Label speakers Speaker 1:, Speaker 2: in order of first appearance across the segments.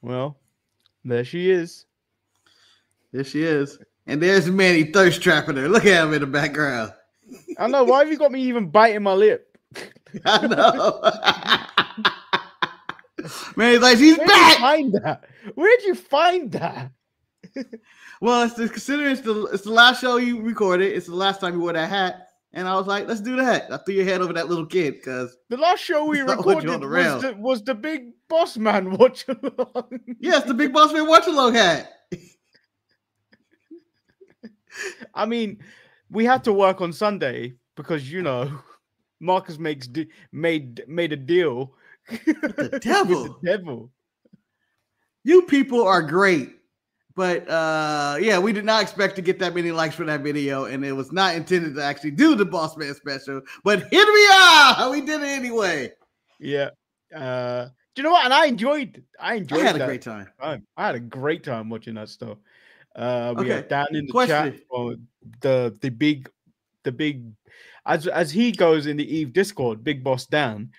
Speaker 1: Well, there she is.
Speaker 2: There she is. And there's Manny thirst trapping her. Look at him in the background.
Speaker 1: I know. Why have you got me even biting my lip?
Speaker 2: I know. Manny's like, she's
Speaker 1: Where'd
Speaker 2: back.
Speaker 1: you find that? Where'd you find that?
Speaker 2: Well, considering it's the last show you recorded, it's the last time you wore that hat, and I was like, let's do that. I threw your head over that little kid because
Speaker 1: the last show we recorded was the Big Boss Man watch along.
Speaker 2: Yes, the Big Boss Man watch along hat.
Speaker 1: I mean, we had to work on Sunday because Marcus made a deal
Speaker 2: with the devil.
Speaker 1: With the devil.
Speaker 2: You people are great. But yeah, we did not expect to get that many likes for that video, and it was not intended to actually do the Boss Man special. But here we are. We did it anyway.
Speaker 1: Yeah. Do you know what? And I enjoyed. I
Speaker 2: had a great time.
Speaker 1: I had a great time watching that stuff. We had Dan in the chat. The big, as he goes in the Eve Discord, Big Boss Dan.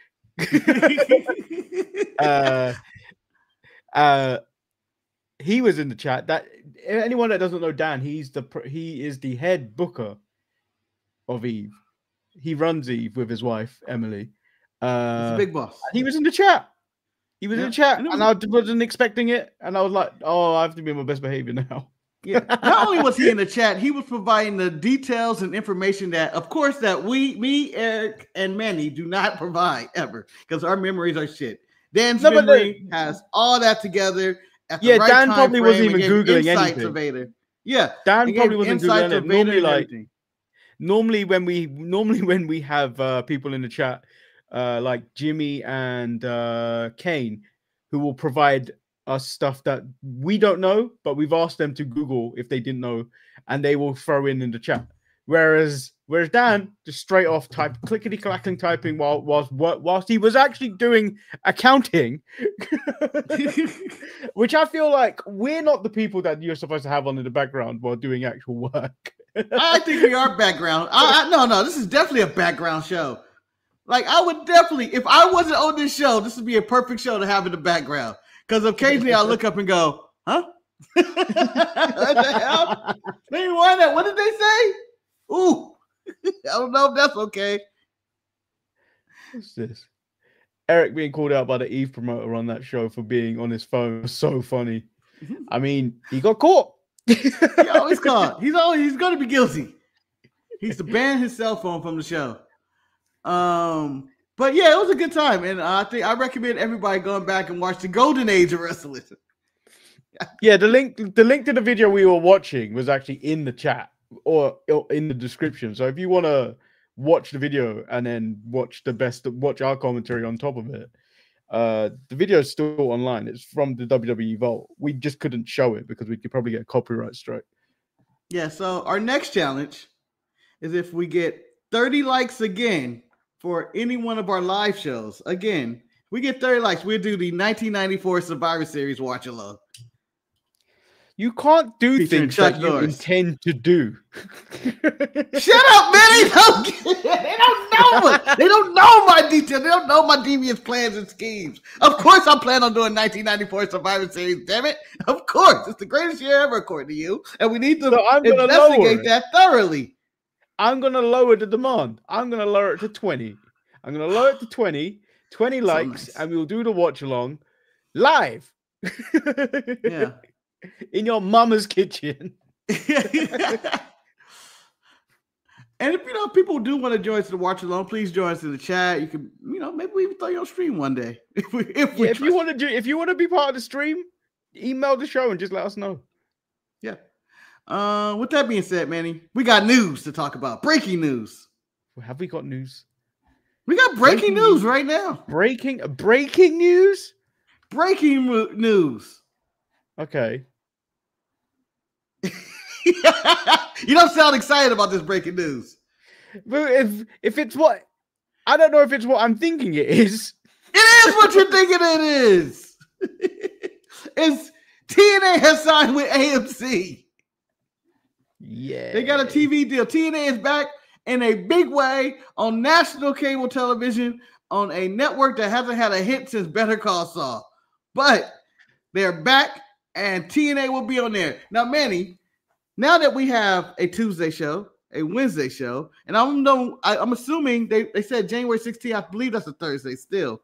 Speaker 1: He was in the chat. That anyone that doesn't know Dan, he is the head booker of Eve. He runs Eve with his wife Emily.
Speaker 2: He's a big boss.
Speaker 1: He was in the chat. He was in the chat, and I wasn't expecting it. And I was like, "Oh, I have to be on my best behavior now."
Speaker 2: Yeah. Not only was he in the chat, he was providing the details and information that, of course, that me, Eric, and Manny do not provide ever because our memories are shit. Dan's memory has all that together.
Speaker 1: Yeah, right Dan probably wasn't even Googling anything.
Speaker 2: Vader. Yeah,
Speaker 1: Dan probably wasn't Googling it. Normally when we have people in the chat like Jimmy and Kane, who will provide us stuff that we don't know, but we've asked them to Google if they didn't know, and they will throw in the chat. Whereas Dan just straight off clickety clacking typing whilst he was actually doing accounting, which I feel like we're not the people that you're supposed to have on in the background while doing actual work.
Speaker 2: I think we are background. No, this is definitely a background show. Like I would definitely, if I wasn't on this show, this would be a perfect show to have in the background. Because occasionally I look up and go, huh? What the hell? Maybe what did they say? Ooh, I don't know if that's okay.
Speaker 1: What's this? Eric being called out by the Eve promoter on that show for being on his phone was so funny. I mean, he got caught.
Speaker 2: He always caught. He's going to be guilty. He's to ban his cell phone from the show. But yeah, it was a good time, and I recommend everybody going back and watch the golden age of wrestling.
Speaker 1: Yeah, the link to the video we were watching was actually in the chat or in the description. So if you want to watch the video and then watch our commentary on top of it, the video is still online. It's from the WWE Vault. We just couldn't show it because we could probably get a copyright strike.
Speaker 2: Yeah. So our next challenge is if we get 30 likes again for any one of our live shows. Again, we get 30 likes, we'll do the 1994 Survivor Series watch along.
Speaker 1: You can't do things that you intend to do.
Speaker 2: Shut up, man! They don't know. They don't know my details. They don't know my devious plans and schemes. Of course, I plan on doing 1994 Survivor Series. Damn it! Of course, it's the greatest year ever, according to you, and we need to investigate that thoroughly.
Speaker 1: I'm going to lower the demand. I'm going to lower it to 20. I'm going to lower it to 20 likes, nice. And we'll do the watch along live.
Speaker 2: Yeah.
Speaker 1: In your mama's kitchen.
Speaker 2: And if people do want to join us to the watch along, please join us in the chat. You can, maybe we even throw you on stream one day. If you want to be part of the stream, email the show and just let us know. Yeah. With that being said, Manny, we got news to talk about. Breaking news.
Speaker 1: Have we got news?
Speaker 2: We got breaking news right now.
Speaker 1: Breaking news? Breaking
Speaker 2: news.
Speaker 1: Okay.
Speaker 2: You don't sound excited about this breaking news.
Speaker 1: But if it's what I don't know if it's what I'm thinking it is.
Speaker 2: It is what you're thinking it is. It's TNA has signed with AMC.
Speaker 1: Yeah.
Speaker 2: They got a TV deal. TNA is back in a big way on national cable television on a network that hasn't had a hit since Better Call Saul. But They're back, and TNA will be on there. Now, Manny, now that we have a Tuesday show, a Wednesday show, and I'm assuming they said January 16th. I believe that's a Thursday still.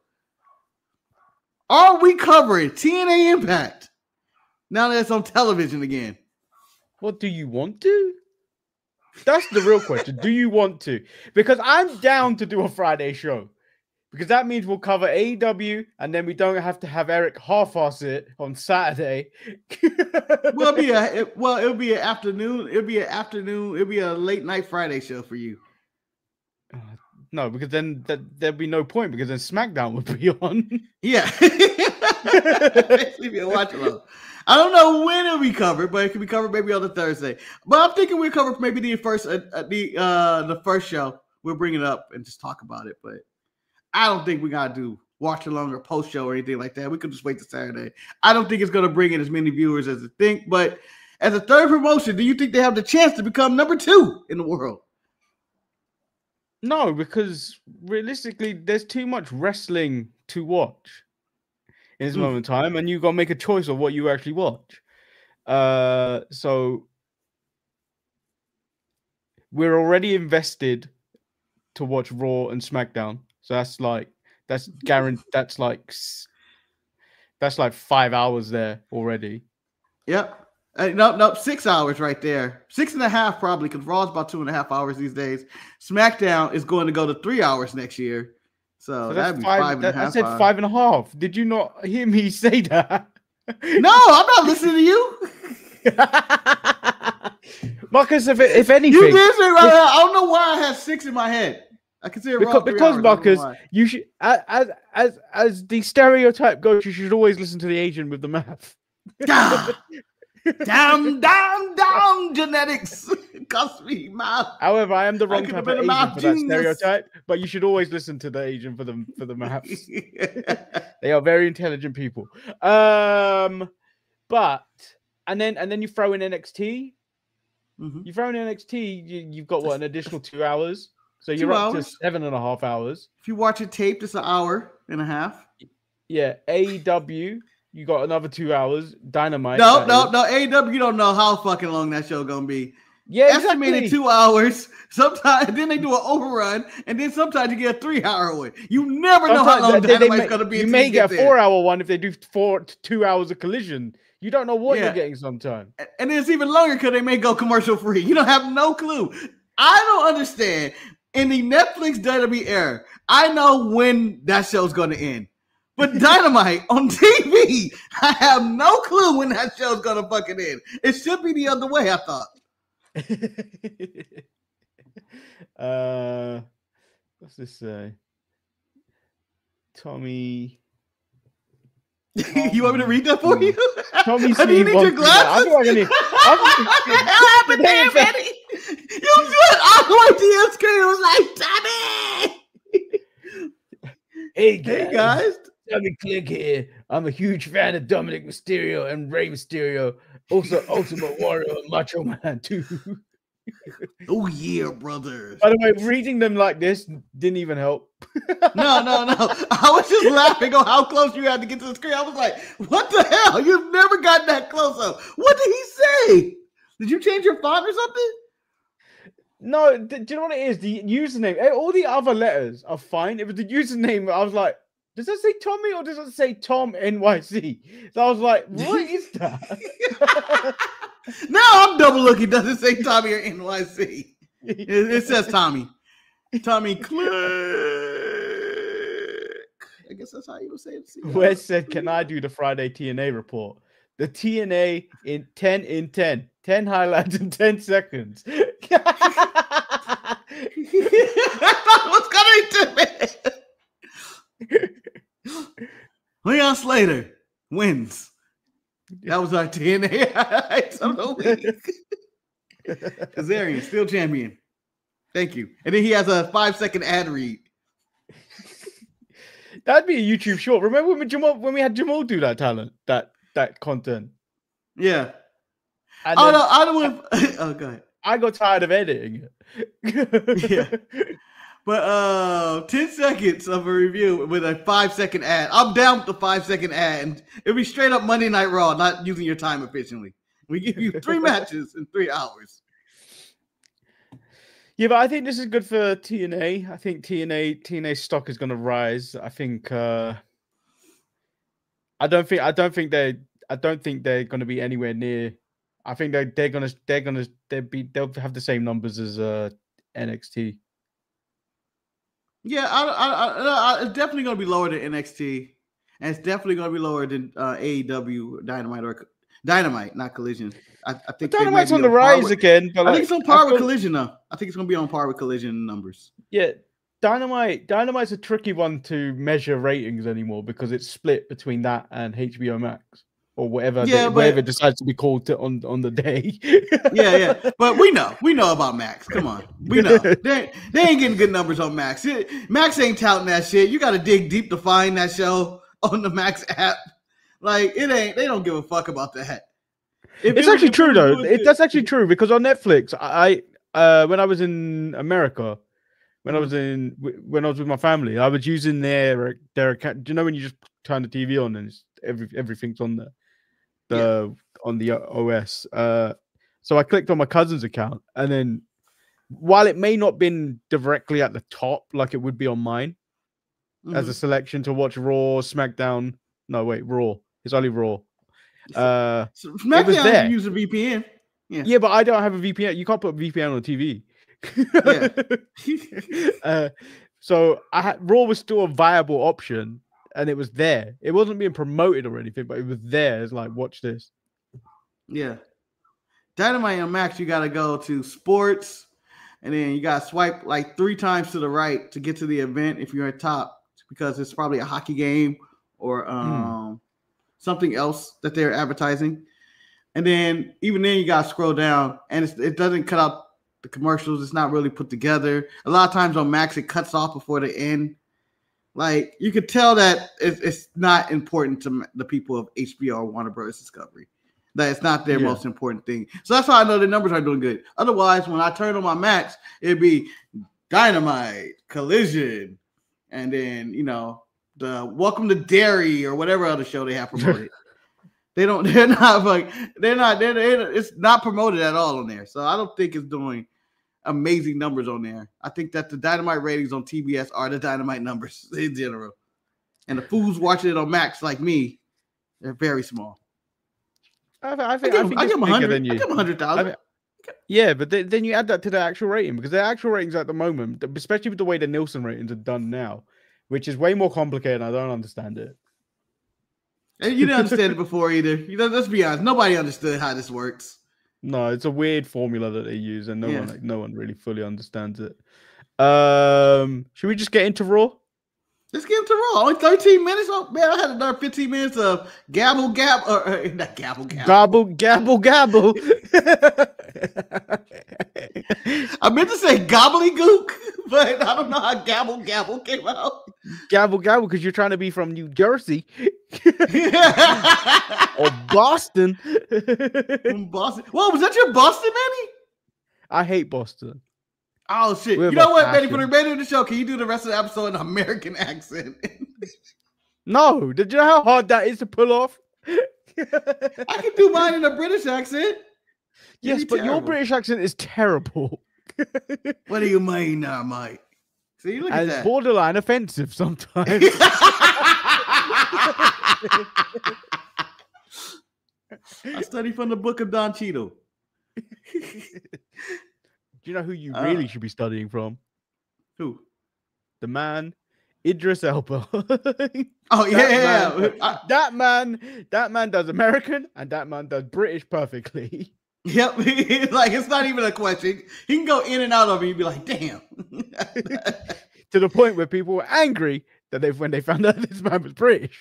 Speaker 2: Are we covering TNA Impact now that it's on television again?
Speaker 1: What do you want to? That's the real question. Do you want to? Because I'm down to do a Friday show. Because that means we'll cover AEW, and then we don't have to have Eric half-ass it on Saturday.
Speaker 2: Well, it'll be an afternoon. It'll be a late night Friday show for you.
Speaker 1: No, because then there'd be no point, because then SmackDown would be on.
Speaker 2: Yeah. Leave you a watch along. I don't know when it'll be covered, but it can be covered maybe on the Thursday. But I'm thinking we'll cover maybe the first show. We'll bring it up and just talk about it. But I don't think we gotta do watch along or post show or anything like that. We could just wait till Saturday. I don't think it's gonna bring in as many viewers as I think. But as a third promotion, do you think they have the chance to become number 2 in the world?
Speaker 1: No, because realistically, there's too much wrestling to watch in this moment in time, and you got to make a choice of what you actually watch. So we're already invested to watch Raw and SmackDown. So that's guaranteed. That's like 5 hours there already.
Speaker 2: Yep. No, 6 hours right there. 6.5 probably, because Raw's about 2.5 hours these days. SmackDown is going to go to 3 hours next year. So that'd be 5.5.
Speaker 1: I said 5.5. Did you not hear me say that?
Speaker 2: No, I'm not listening to you.
Speaker 1: Marcus, if anything,
Speaker 2: you did say right now. I don't know why I had 6 in my head. I consider
Speaker 1: because Marcus, you should, as the stereotype goes, you should always listen to the agent with the math.
Speaker 2: Down, genetics. Cost me mouth.
Speaker 1: However, I am the wrong type of agent for that stereotype, but you should always listen to the agent for the maths. They are very intelligent people. But and then you throw in NXT. Mm-hmm. You throw in NXT, you've got what, an additional 2 hours. So you're up to 7.5 hours. If
Speaker 2: you watch it taped, it's 1.5 hours.
Speaker 1: Yeah, AEW. You got another 2 hours. Dynamite.
Speaker 2: No. AEW, you don't know how fucking long that show gonna be.
Speaker 1: Yeah,
Speaker 2: estimated 2 hours. Sometimes, then they do an overrun, and then sometimes you get a 3 hour one. You never know how long Dynamite's gonna be.
Speaker 1: You may get a 4 hour one if they do 2 hours of collision. You don't know what you're getting sometimes.
Speaker 2: And it's even longer because they may go commercial free. You don't have no clue. I don't understand. In the Netflix WWE era, I know when that show's gonna end. But Dynamite on TV, I have no clue when that show's gonna fucking end. It should be the other way, I thought.
Speaker 1: What's this say? Tommy.
Speaker 2: You want me to read that for you?
Speaker 1: Tommy,
Speaker 2: do you need your glasses?
Speaker 1: What the hell happened there, Betty?
Speaker 2: You good all the way to your screen. It was like, Tommy.
Speaker 1: Hey guys. Tommy Click here. I'm a huge fan of Dominic Mysterio and Rey Mysterio. Also, Ultimate Warrior and Macho Man too.
Speaker 2: Oh yeah, brothers.
Speaker 1: By the way, reading them like this didn't even help.
Speaker 2: No. I was just laughing on how close you had to get to the screen. I was like, what the hell? You've never gotten that close up. What did he say? Did you change your font or something?
Speaker 1: No, do you know what it is? The username, all the other letters are fine. It was the username. I was like, does that say Tommy or does it say Tom NYC? So I was like, what is that?
Speaker 2: Now I'm double looking. Does it say Tommy or NYC? It says Tommy. Tommy Click. I guess that's how you would say it.
Speaker 1: Wes said, can I do the Friday TNA report? The TNA in 10 in 10. 10 highlights in 10 seconds.
Speaker 2: What's going to be? Leon Slater wins. That was our TNA highlights of the week. Kazarian, still champion. Thank you. And then he has a 5-second ad read.
Speaker 1: That'd be a YouTube short. Remember when we had Jamal do that that content?
Speaker 2: Yeah.
Speaker 1: And
Speaker 2: go ahead.
Speaker 1: I got tired of editing it.
Speaker 2: Yeah. But 10 seconds of a review with a 5-second ad. I'm down with the 5-second ad. And it'll be straight up Monday Night Raw, not using your time efficiently. We give you 3 matches in 3 hours.
Speaker 1: Yeah, but I think this is good for TNA. I think TNA stock is going to rise. I think I don't think they're going to be anywhere near. I think they'll have the same numbers as NXT.
Speaker 2: Yeah, it's definitely going to be lower than NXT, and it's definitely going to be lower than AEW Dynamite, not Collision. I think
Speaker 1: Dynamite's on the rise again. But
Speaker 2: I think it's on par with Collision, though. I think it's going to be on par with Collision numbers.
Speaker 1: Yeah, Dynamite's a tricky one to measure ratings anymore because it's split between that and HBO Max or whatever. Whatever decides to be called on the day.
Speaker 2: yeah. But we know about Max. Come on, we know they ain't getting good numbers on Max. Max ain't touting that shit. You got to dig deep to find that show on the Max app. Like it ain't. They don't give a fuck about that.
Speaker 1: It's actually true though. That's actually true because on Netflix, I when I was in America, when I was with my family, I was using their account. Do you know when you just turn the TV on and everything's on there, on the OS? So I clicked on my cousin's account, and then while it may not been directly at the top like it would be on mine as a selection to watch Raw, SmackDown. No, wait, Raw. It's only Raw.
Speaker 2: SmackDown use a VPN.
Speaker 1: Yeah, but I don't have a VPN. You can't put a VPN on the TV. So Raw was still a viable option, and it was there. It wasn't being promoted or anything, but it was there. It's like, watch this.
Speaker 2: Yeah. Dynamite and Max, you got to go to sports, and then you got to swipe like 3 times to the right to get to the event if you're at top, because it's probably a hockey game or something else that they're advertising. And then even then you got to scroll down, and it doesn't cut out the commercials. It's not really put together. A lot of times on Max, it cuts off before the end. Like you could tell that it's not important to the people of HBO or Warner Bros. Discovery. That it's not their most important thing. So that's why I know the numbers are doing good. Otherwise, when I turn on my Max, it'd be Dynamite, Collision, and then, the Welcome to Dairy or whatever other show they have promoted. It's not promoted at all on there. So I don't think it's doing amazing numbers on there. I think that the Dynamite ratings on TBS are the Dynamite numbers in general. And the fools watching it on Max like me, they're very small.
Speaker 1: I think it's bigger than you.
Speaker 2: I give 100,000.
Speaker 1: Yeah, but then you add that to the actual rating, because the actual ratings at the moment, especially with the way the Nielsen ratings are done now, which is way more complicated. I don't understand it.
Speaker 2: And you didn't understand it before either. Let's be honest. Nobody understood how this works.
Speaker 1: No, it's a weird formula that they use, and no one really fully understands it. Should we just get into Raw?
Speaker 2: Let's get into Raw. Only 13 minutes. Oh man, I had another 15 minutes of gabble. Not gabble.
Speaker 1: Gabble.
Speaker 2: I meant to say gobbledygook, but I don't know how gabble came out.
Speaker 1: Gabble, because you're trying to be from New Jersey or Boston.
Speaker 2: From Boston. Whoa, was that your Boston, Manny?
Speaker 1: I hate Boston.
Speaker 2: Oh shit! You know what, Manny? For the remainder of the show, can you do the rest of the episode in an American accent?
Speaker 1: No. Did you know how hard that is to pull off?
Speaker 2: I can do mine in a British accent.
Speaker 1: Yes, but your British accent is terrible.
Speaker 2: What do you mean now, mate? See, look at that.
Speaker 1: It's borderline offensive sometimes.
Speaker 2: I study from the book of Don Cheadle.
Speaker 1: Do you know who you really should be studying from?
Speaker 2: Who?
Speaker 1: The man, Idris Elba.
Speaker 2: Oh yeah.
Speaker 1: That man does American and that man does British perfectly.
Speaker 2: Yep. Like it's not even a question. He can go in and out of it. You'd be like, damn.
Speaker 1: To the point where people were angry that when they found out this man was British.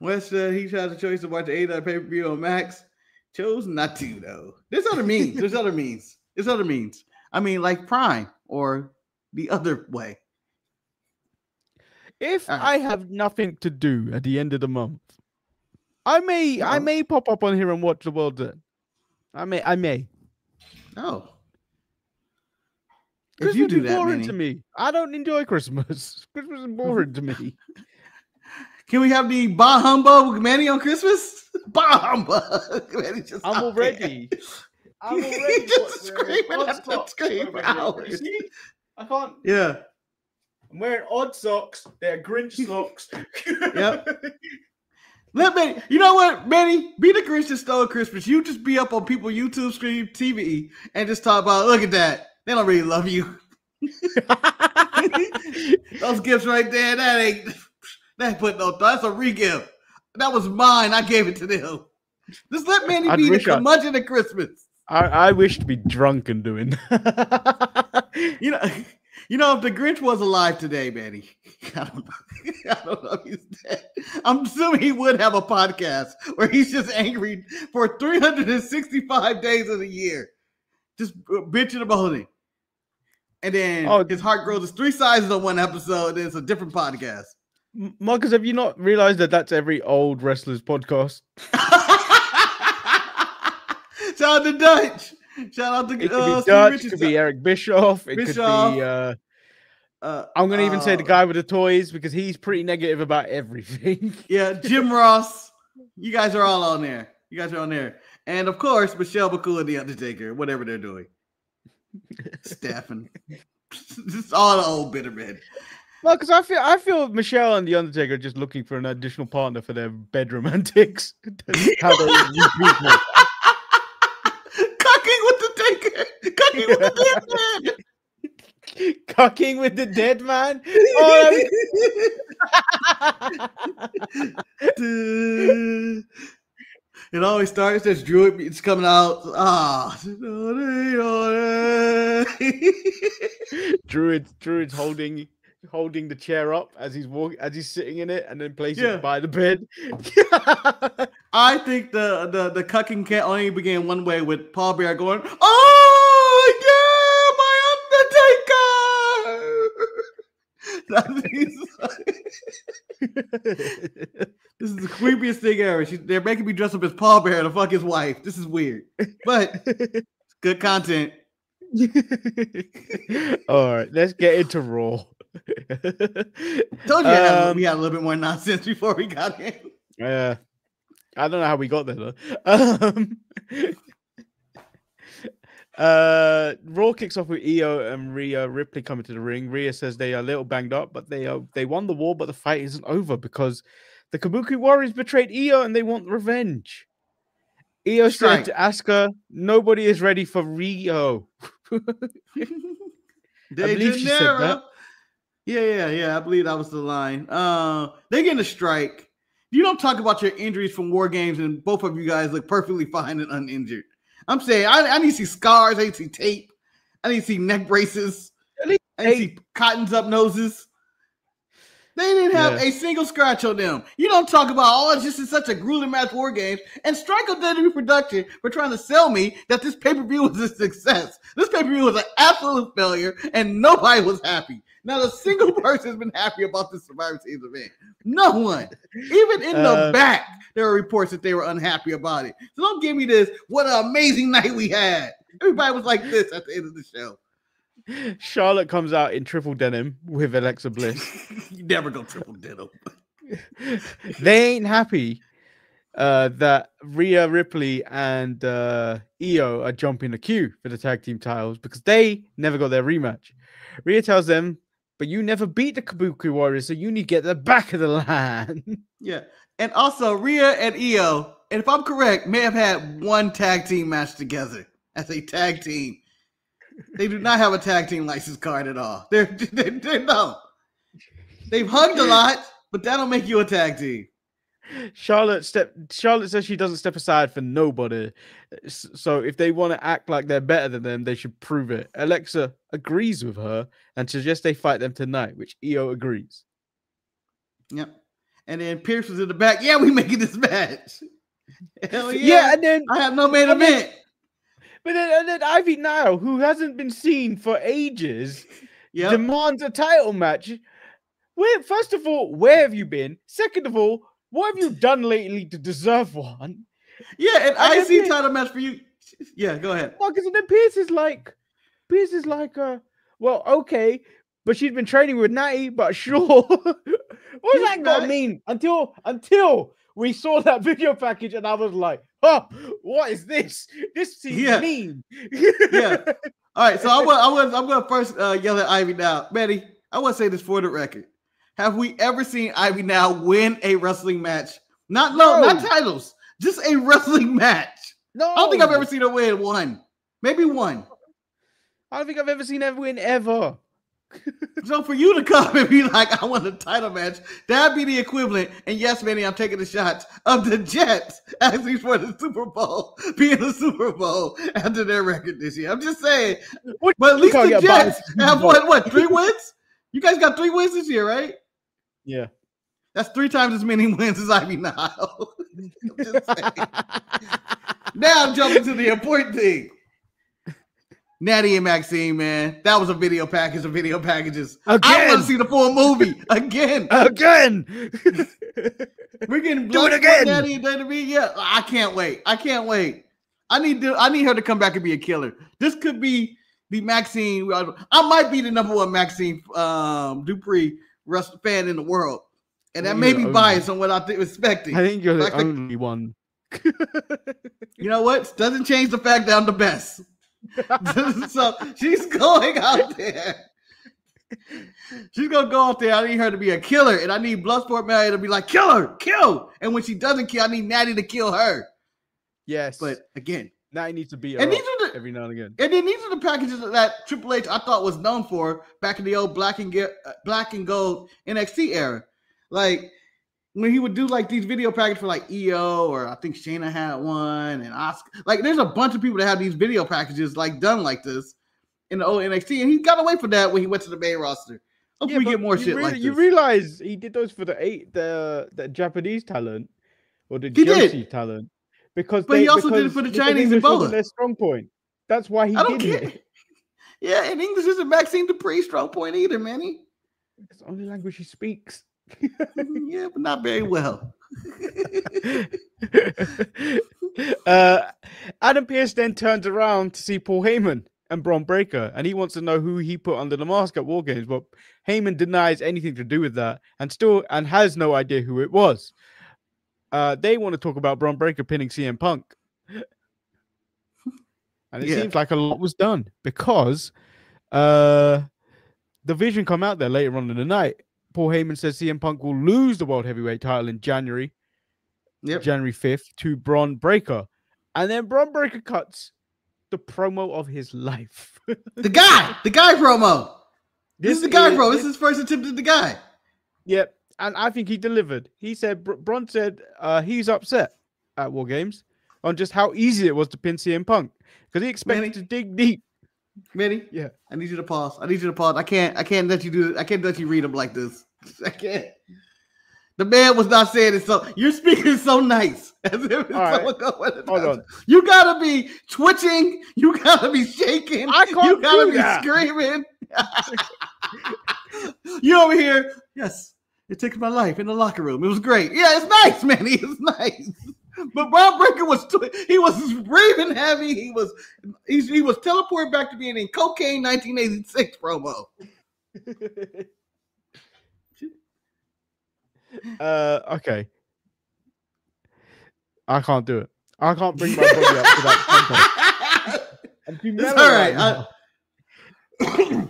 Speaker 2: West he had the choice to watch the 8 pay-per-view on Max. Chose not to, though. There's other means. I mean, like Prime or the other way.
Speaker 1: If I have nothing to do at the end of the month, I may pop up on here and watch the World's End. I may.
Speaker 2: Oh. If you do
Speaker 1: is
Speaker 2: that,
Speaker 1: boring
Speaker 2: Manny.
Speaker 1: to me. I don't enjoy Christmas. Christmas is boring to me.
Speaker 2: Can we have the Bah Humbug with Manny on Christmas? Bah Humbug. Manny just
Speaker 1: I'm already. I'm already
Speaker 2: just screaming at the screen for hours.
Speaker 1: You see? I can't.
Speaker 2: Yeah.
Speaker 1: I'm wearing odd socks. They're Grinch socks.
Speaker 2: Yep. You know what, Manny? Be the Grinch that stole Christmas. You just be up on people's YouTube stream, TV, and just talk about, look at that. They don't really love you. Those gifts right there, that ain't put no thought. That's a re-gift. That was mine. I gave it to them. Just let Manny be the curmudgeon of Christmas.
Speaker 1: I wish to be drunk and doing that.
Speaker 2: You know, if the Grinch was alive today, Manny, I don't know if he's dead. I'm assuming he would have a podcast where he's just angry for 365 days of the year, just bitching about it. And then his heart grows 3 sizes on one episode, and it's a different podcast.
Speaker 1: Marcus, have you not realized that that's every old wrestler's podcast?
Speaker 2: Shout out to Dutch. Shout out to
Speaker 1: it could be Dutch. It could be Eric Bischoff. It could be. I'm going to even say the guy with the toys because he's pretty negative about everything.
Speaker 2: Yeah, Jim Ross. You guys are all on there. You guys are on there, and of course Michelle McCool and the Undertaker, whatever they're doing. Staffing. Just all the old bitter men.
Speaker 1: Well, because I feel Michelle and the Undertaker are just looking for an additional partner for their bedroom antics. How they use people.
Speaker 2: Cucking with the Taker. Cucking with the dead man.
Speaker 1: Cucking with the dead man.
Speaker 2: It always starts as Druid beats coming out.
Speaker 1: Druid's holding the chair up as he's sitting in it, and then places it by the bed.
Speaker 2: I think the cucking can't only begin one way, with Paul Bear going, "Oh yeah, my Undertaker!" This is the creepiest thing ever. They're making me dress up as Paul Bear to fuck his wife. This is weird, but it's good content.
Speaker 1: All right, let's get into Raw.
Speaker 2: Told you we had a little bit more nonsense before we got in.
Speaker 1: Yeah, I don't know how we got there though. Raw kicks off with Io and Rhea Ripley coming to the ring. Rhea says they are a little banged up, but they won the war, but the fight isn't over because the Kabuki Warriors betrayed Io and they want revenge. Io said to Asuka, "Nobody is ready for Rio." I believe she said that.
Speaker 2: Yeah. I believe that was the line. They getting a strike. You don't talk about your injuries from War Games, and both of you guys look perfectly fine and uninjured. I'm saying I need to see scars. I need to see tape. I need to see neck braces. I need to see cottons up noses. They didn't have a single scratch on them. You don't talk about, it's just such a grueling match, War Games. And Strike up WWE Production for trying to sell me that this pay-per-view was a success. This pay-per-view was an absolute failure, and nobody was happy. Not a single person has been happy about this Survivor Series event. No one. Even in the back, there were reports that they were unhappy about it. So don't give me this, what an amazing night we had. Everybody was like this at the end of the show.
Speaker 1: Charlotte comes out in triple denim with Alexa Bliss.
Speaker 2: You never go triple denim.
Speaker 1: They ain't happy that Rhea Ripley and Io are jumping the queue for the tag team titles because they never got their rematch. Rhea tells them, "But you never beat the Kabuki Warriors, so you need to get the back of the line."
Speaker 2: Yeah. And also, Rhea and Io, and if I'm correct, may have had one tag team match together as a tag team. They do not have a tag team license card at all. They don't. They've hugged a lot, but that don't make you a tag team.
Speaker 1: Charlotte says she doesn't step aside for nobody. So if they want to act like they're better than them, they should prove it. Alexa agrees with her and suggests they fight them tonight, which Io agrees.
Speaker 2: Yep. And then Pierce was in the back. Yeah, we making this match. Hell yeah.
Speaker 1: Yeah, and then
Speaker 2: I have no main event.
Speaker 1: But then Ivy Nile, who hasn't been seen for ages, demands a title match. First of all, where have you been? Second of all, what have you done lately to deserve one?
Speaker 2: Yeah, and IC title match for you. Yeah, go ahead.
Speaker 1: Because then Pierce is like, Well, okay, but she's been training with Natty, but sure. What does that got to mean? Until we saw that video package and I was like, oh, what is this? This seems mean.
Speaker 2: Yeah. All right, so I'm gonna first yell at Ivy now. Manny, I want to say this for the record. Have we ever seen Ivy now win a wrestling match? Not titles, just a wrestling match.
Speaker 1: No.
Speaker 2: I don't think I've ever seen her win one. Maybe one.
Speaker 1: I don't think I've ever seen her win ever.
Speaker 2: So for you to come and be like, I want a title match, that'd be the equivalent. And yes, Manny, I'm taking the shots of the Jets asking for the Super Bowl, being the Super Bowl after their record this year. I'm just saying. But at least the Jets have what, 3 wins? You guys got 3 wins this year, right?
Speaker 1: Yeah.
Speaker 2: That's 3 times as many wins as Ivy Nile. Now I'm jumping to the important thing. Natty and Maxine, man. That was a video package of video packages. Again. I want to see the full movie. Again. We're getting blood again. Natty and WWE. Yeah, I can't wait. I need her to come back and be a killer. This could be the Maxine. I might be the #1 Maxine Dupree wrestling fan in the world. And that may be biased on what I'm expecting.
Speaker 1: I think you're the only one.
Speaker 2: You know what? Doesn't change the fact that I'm the best. So she's going out there. She's gonna go out there. I need her to be a killer, and I need Bloodsport Mary to be like, kill her, kill. And when she doesn't kill, I need Natty to kill her.
Speaker 1: Yes,
Speaker 2: but again,
Speaker 1: Natty needs to be every now and again.
Speaker 2: And then these are the packages that Triple H I thought was known for back in the old black and gold NXT era. Like when he would do like these video packages for like EO, or I think Shayna had one, and Oscar. Like there's a bunch of people that have these video packages like done like this in the old NXT, and he got away from that when he went to the main roster. Hopefully we get more shit like this.
Speaker 1: You realize he did those for the Japanese talent or the Joshi talent but
Speaker 2: he also did it for the Chinese and Bola.
Speaker 1: Their strong point. That's why he did it.
Speaker 2: Yeah, and English isn't Maxine Dupree's strong point either, Manny.
Speaker 1: It's the only language he speaks.
Speaker 2: Yeah, but not very well.
Speaker 1: Adam Pearce then turns around to see Paul Heyman and Bron Breakker, and he wants to know who he put under the mask at War Games, but Heyman denies anything to do with that and has no idea who it was. They want to talk about Bron Breakker pinning CM Punk. And it seems like a lot was done because the Vision come out there later on in the night. Paul Heyman says CM Punk will lose the World Heavyweight title in January 5th to Bron Breakker. And then Bron Breakker cuts the promo of his life.
Speaker 2: The guy promo. This is the guy promo. This is his first attempt at the guy.
Speaker 1: Yep. And I think he delivered. He said, Bron said he's upset at War Games on just how easy it was to pin CM Punk because he expected to dig deep.
Speaker 2: Manny,
Speaker 1: yeah,
Speaker 2: I need you to pause. I can't let you do it. I can't let you read them like this. I can't. The man was not saying it so. You're speaking so nice. As if
Speaker 1: Hold on.
Speaker 2: You gotta be twitching. You gotta be shaking.
Speaker 1: I can't
Speaker 2: You gotta
Speaker 1: do that.
Speaker 2: be screaming. You over here? Yes. It took my life in the locker room. It was great. Yeah, it's nice, man. It's nice. But Bron Breakker was breathing heavy. He was teleported back to being in Cocaine 1986 promo.
Speaker 1: Okay. I can't do it. I can't bring my body up to that content. I'm too mellow. It's all right.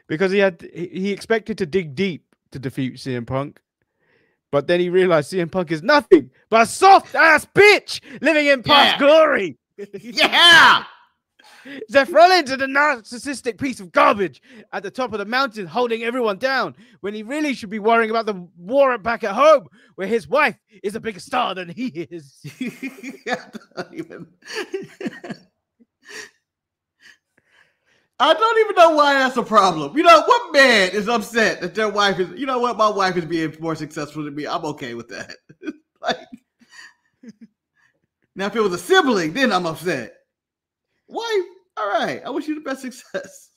Speaker 1: Because he expected to dig deep to defeat CM Punk, but then he realized CM Punk is nothing but a soft ass bitch living in past glory.
Speaker 2: Yeah.
Speaker 1: Seth Rollins is a narcissistic piece of garbage at the top of the mountain holding everyone down when he really should be worrying about the war back at home where his wife is a bigger star than he is.
Speaker 2: I don't even know why that's a problem. You know, what man is upset that their wife is, you know what, my wife is being more successful than me. I'm okay with that. Like, now if it was a sibling, then I'm upset. Wife, all right. I wish you the best success.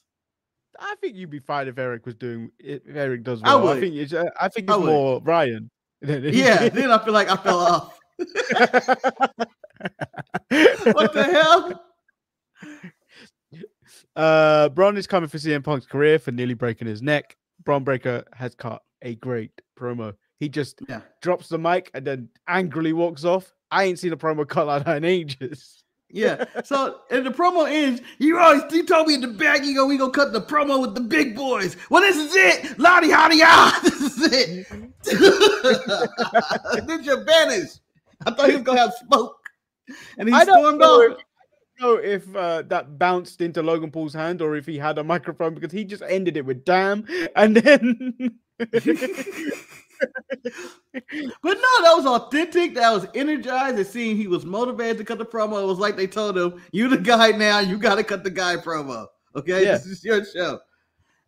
Speaker 1: I think you'd be fine if Eric does well. I think it's more Ryan.
Speaker 2: Yeah, then I feel like I fell off. What the hell?
Speaker 1: Bron is coming for CM Punk's career for nearly breaking his neck. Bron Breakker has cut a great promo. He just drops the mic and then angrily walks off. I ain't seen a promo cut like that in ages.
Speaker 2: Yeah. So, and the promo ends, you told me in the back, we gonna cut the promo with the big boys. Well, this is it. Lottie hottie ah. This is it. Ninja vanished. I thought he was gonna have smoke. And he stormed off.
Speaker 1: I don't know if that bounced into Logan Paul's hand or if he had a microphone, because he just ended it with damn and then
Speaker 2: But no, that was authentic. That was energized. And seeing he was motivated to cut the promo. It was like they told him, "You the guy now. You got to cut the guy promo. Okay, This is your show."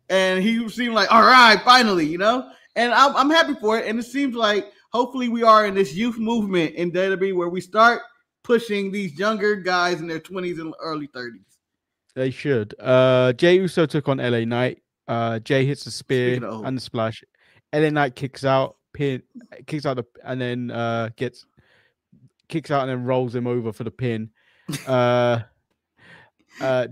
Speaker 2: And he seemed like, "All right, finally," And I'm happy for it. And it seems like hopefully we are in this youth movement in WWE where we start pushing these younger guys in their 20s and early 30s.
Speaker 1: They should. Jey Uso took on LA Knight. Jey hits a spear and the splash. LA Knight kicks out, and then kicks out and then rolls him over for the pin.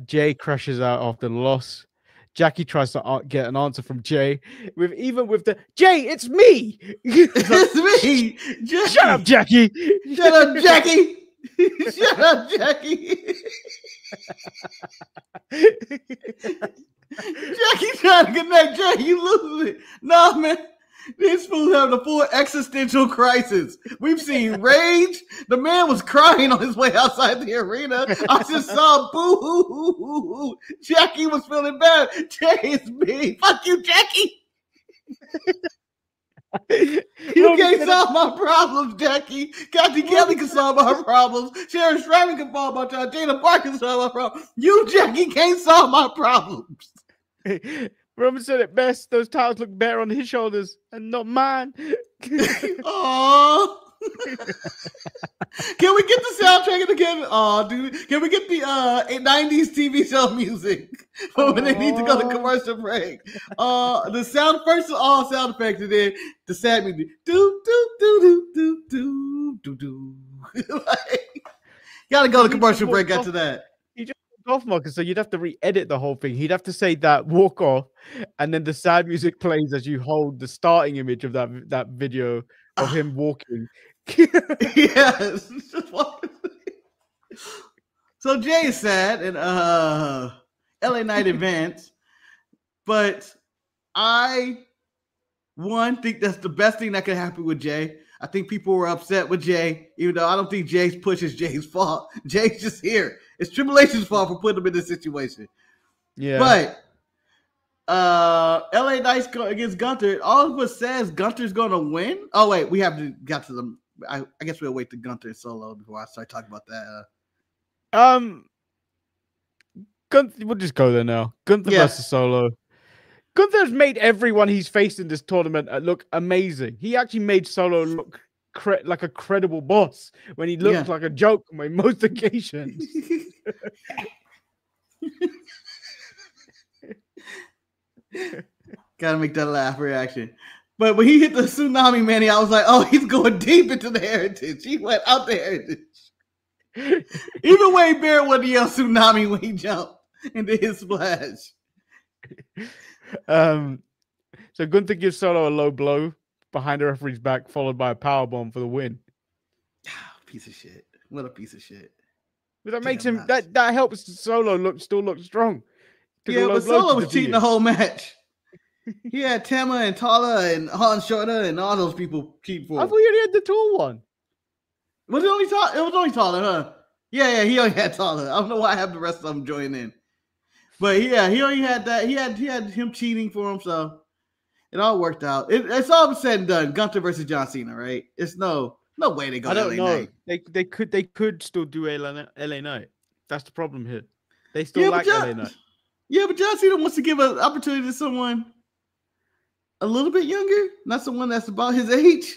Speaker 1: Jey crashes out after the loss. Jackie tries to get an answer from Jey with the Jey, it's me.
Speaker 2: It's me.
Speaker 1: Jackie. Shut up, Jackie.
Speaker 2: Shut up, Jackie. Shut up, Jackie. Jackie trying to connect Jey. You losing it. Nah, man. This fool's having a full existential crisis. We've seen rage. The man was crying on his way outside the arena. I just saw boo. Jackie was feeling bad. Jey, it's me. Fuck you, Jackie. You can't solve my problems, Jackie. Kathy Kelly can solve my problems. Sharon Stratton can solve my problems. Dana Park can solve my problems. You, Jackie, can't solve my problems.
Speaker 1: Roman said it best. Those towels look better on his shoulders and not mine.
Speaker 2: Oh. Can we get the soundtrack again? Oh, dude. Can we get the 90s TV show music for when they need to go to commercial break? The sound first, all sound effects, and then the sad music. Do do do do do do do. Gotta go to commercial break after that.
Speaker 1: He just walked off, Marcus, so you'd have to re-edit the whole thing. He'd have to say that walk off, and then the sad music plays as you hold the starting image of that video of him walking.
Speaker 2: Yes. So Jey is sad and LA Knight advance, but I think that's the best thing that could happen with Jey. I think people were upset with Jey, even though I don't think Jey's push is Jey's fault. Jey's just here. It's Triple H's fault for putting him in this situation.
Speaker 1: Yeah.
Speaker 2: But LA Knight against Gunther. All of us says Gunther's going to win. Oh, wait. We have to get to them. I guess we'll wait to Gunther solo before I start talking about that.
Speaker 1: Gunther, we'll just go there now. Gunther versus Solo. Gunther's made everyone he's faced in this tournament look amazing. He actually made Solo look like a credible boss when he looked like a joke on most occasions.
Speaker 2: Gotta make that laugh reaction. But when he hit the tsunami, Manny, I was like, oh, he's going deep into the heritage. He went out the heritage. Even Wade Barrett wouldn't yell tsunami when he jumped into his splash.
Speaker 1: So Gunther gives Solo a low blow behind the referee's back, followed by a powerbomb for the win.
Speaker 2: Piece of shit. What a piece of shit.
Speaker 1: But that makes him that helps Solo still look strong.
Speaker 2: Yeah, but Solo was cheating the whole match. He had Tama and Tala and Han Shorter and all those people cheat for him.
Speaker 1: I thought he already had the tall one.
Speaker 2: Was it only Tala? It was only Tala, huh? Yeah, he only had Tala. I don't know why I have the rest of them join in. But yeah, he only had that. He had him cheating for him, so it all worked out. It's all said and done. Gunther versus John Cena, right? It's no way they go.
Speaker 1: I don't know. They could still do LA Knight. That's the problem here. They still like LA Knight.
Speaker 2: Yeah, but John Cena wants to give an opportunity to someone a little bit younger, not someone that's about his age.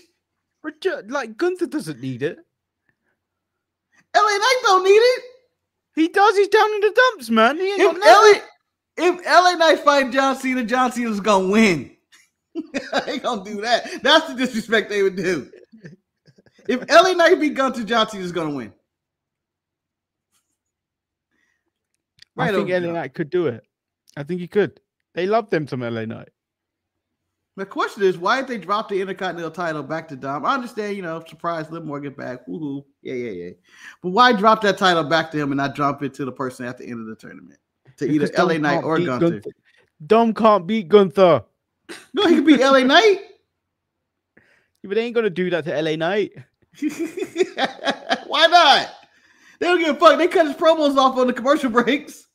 Speaker 1: But like Gunther doesn't need it.
Speaker 2: LA Knight don't need it.
Speaker 1: He does. He's down in the dumps, man. He ain't
Speaker 2: if LA Knight fight John Cena's gonna win. They ain't gonna do that. That's the disrespect they would do. If LA Knight beat Gunther, John Cena's gonna win.
Speaker 1: I think LA Knight could do it. I think he could. They love them some LA Knight.
Speaker 2: The question is, why did they drop the Intercontinental title back to Dom? I understand, surprise, Liv Morgan back. Woohoo. Yeah. But why drop that title back to him and not drop it to the person at the end of the tournament? To either LA Knight or Gunther.
Speaker 1: Dom can't beat Gunther.
Speaker 2: No, he can beat LA Knight.
Speaker 1: Yeah, but they ain't going to do that to LA Knight.
Speaker 2: Why not? They don't give a fuck. They cut his promos off on the commercial breaks.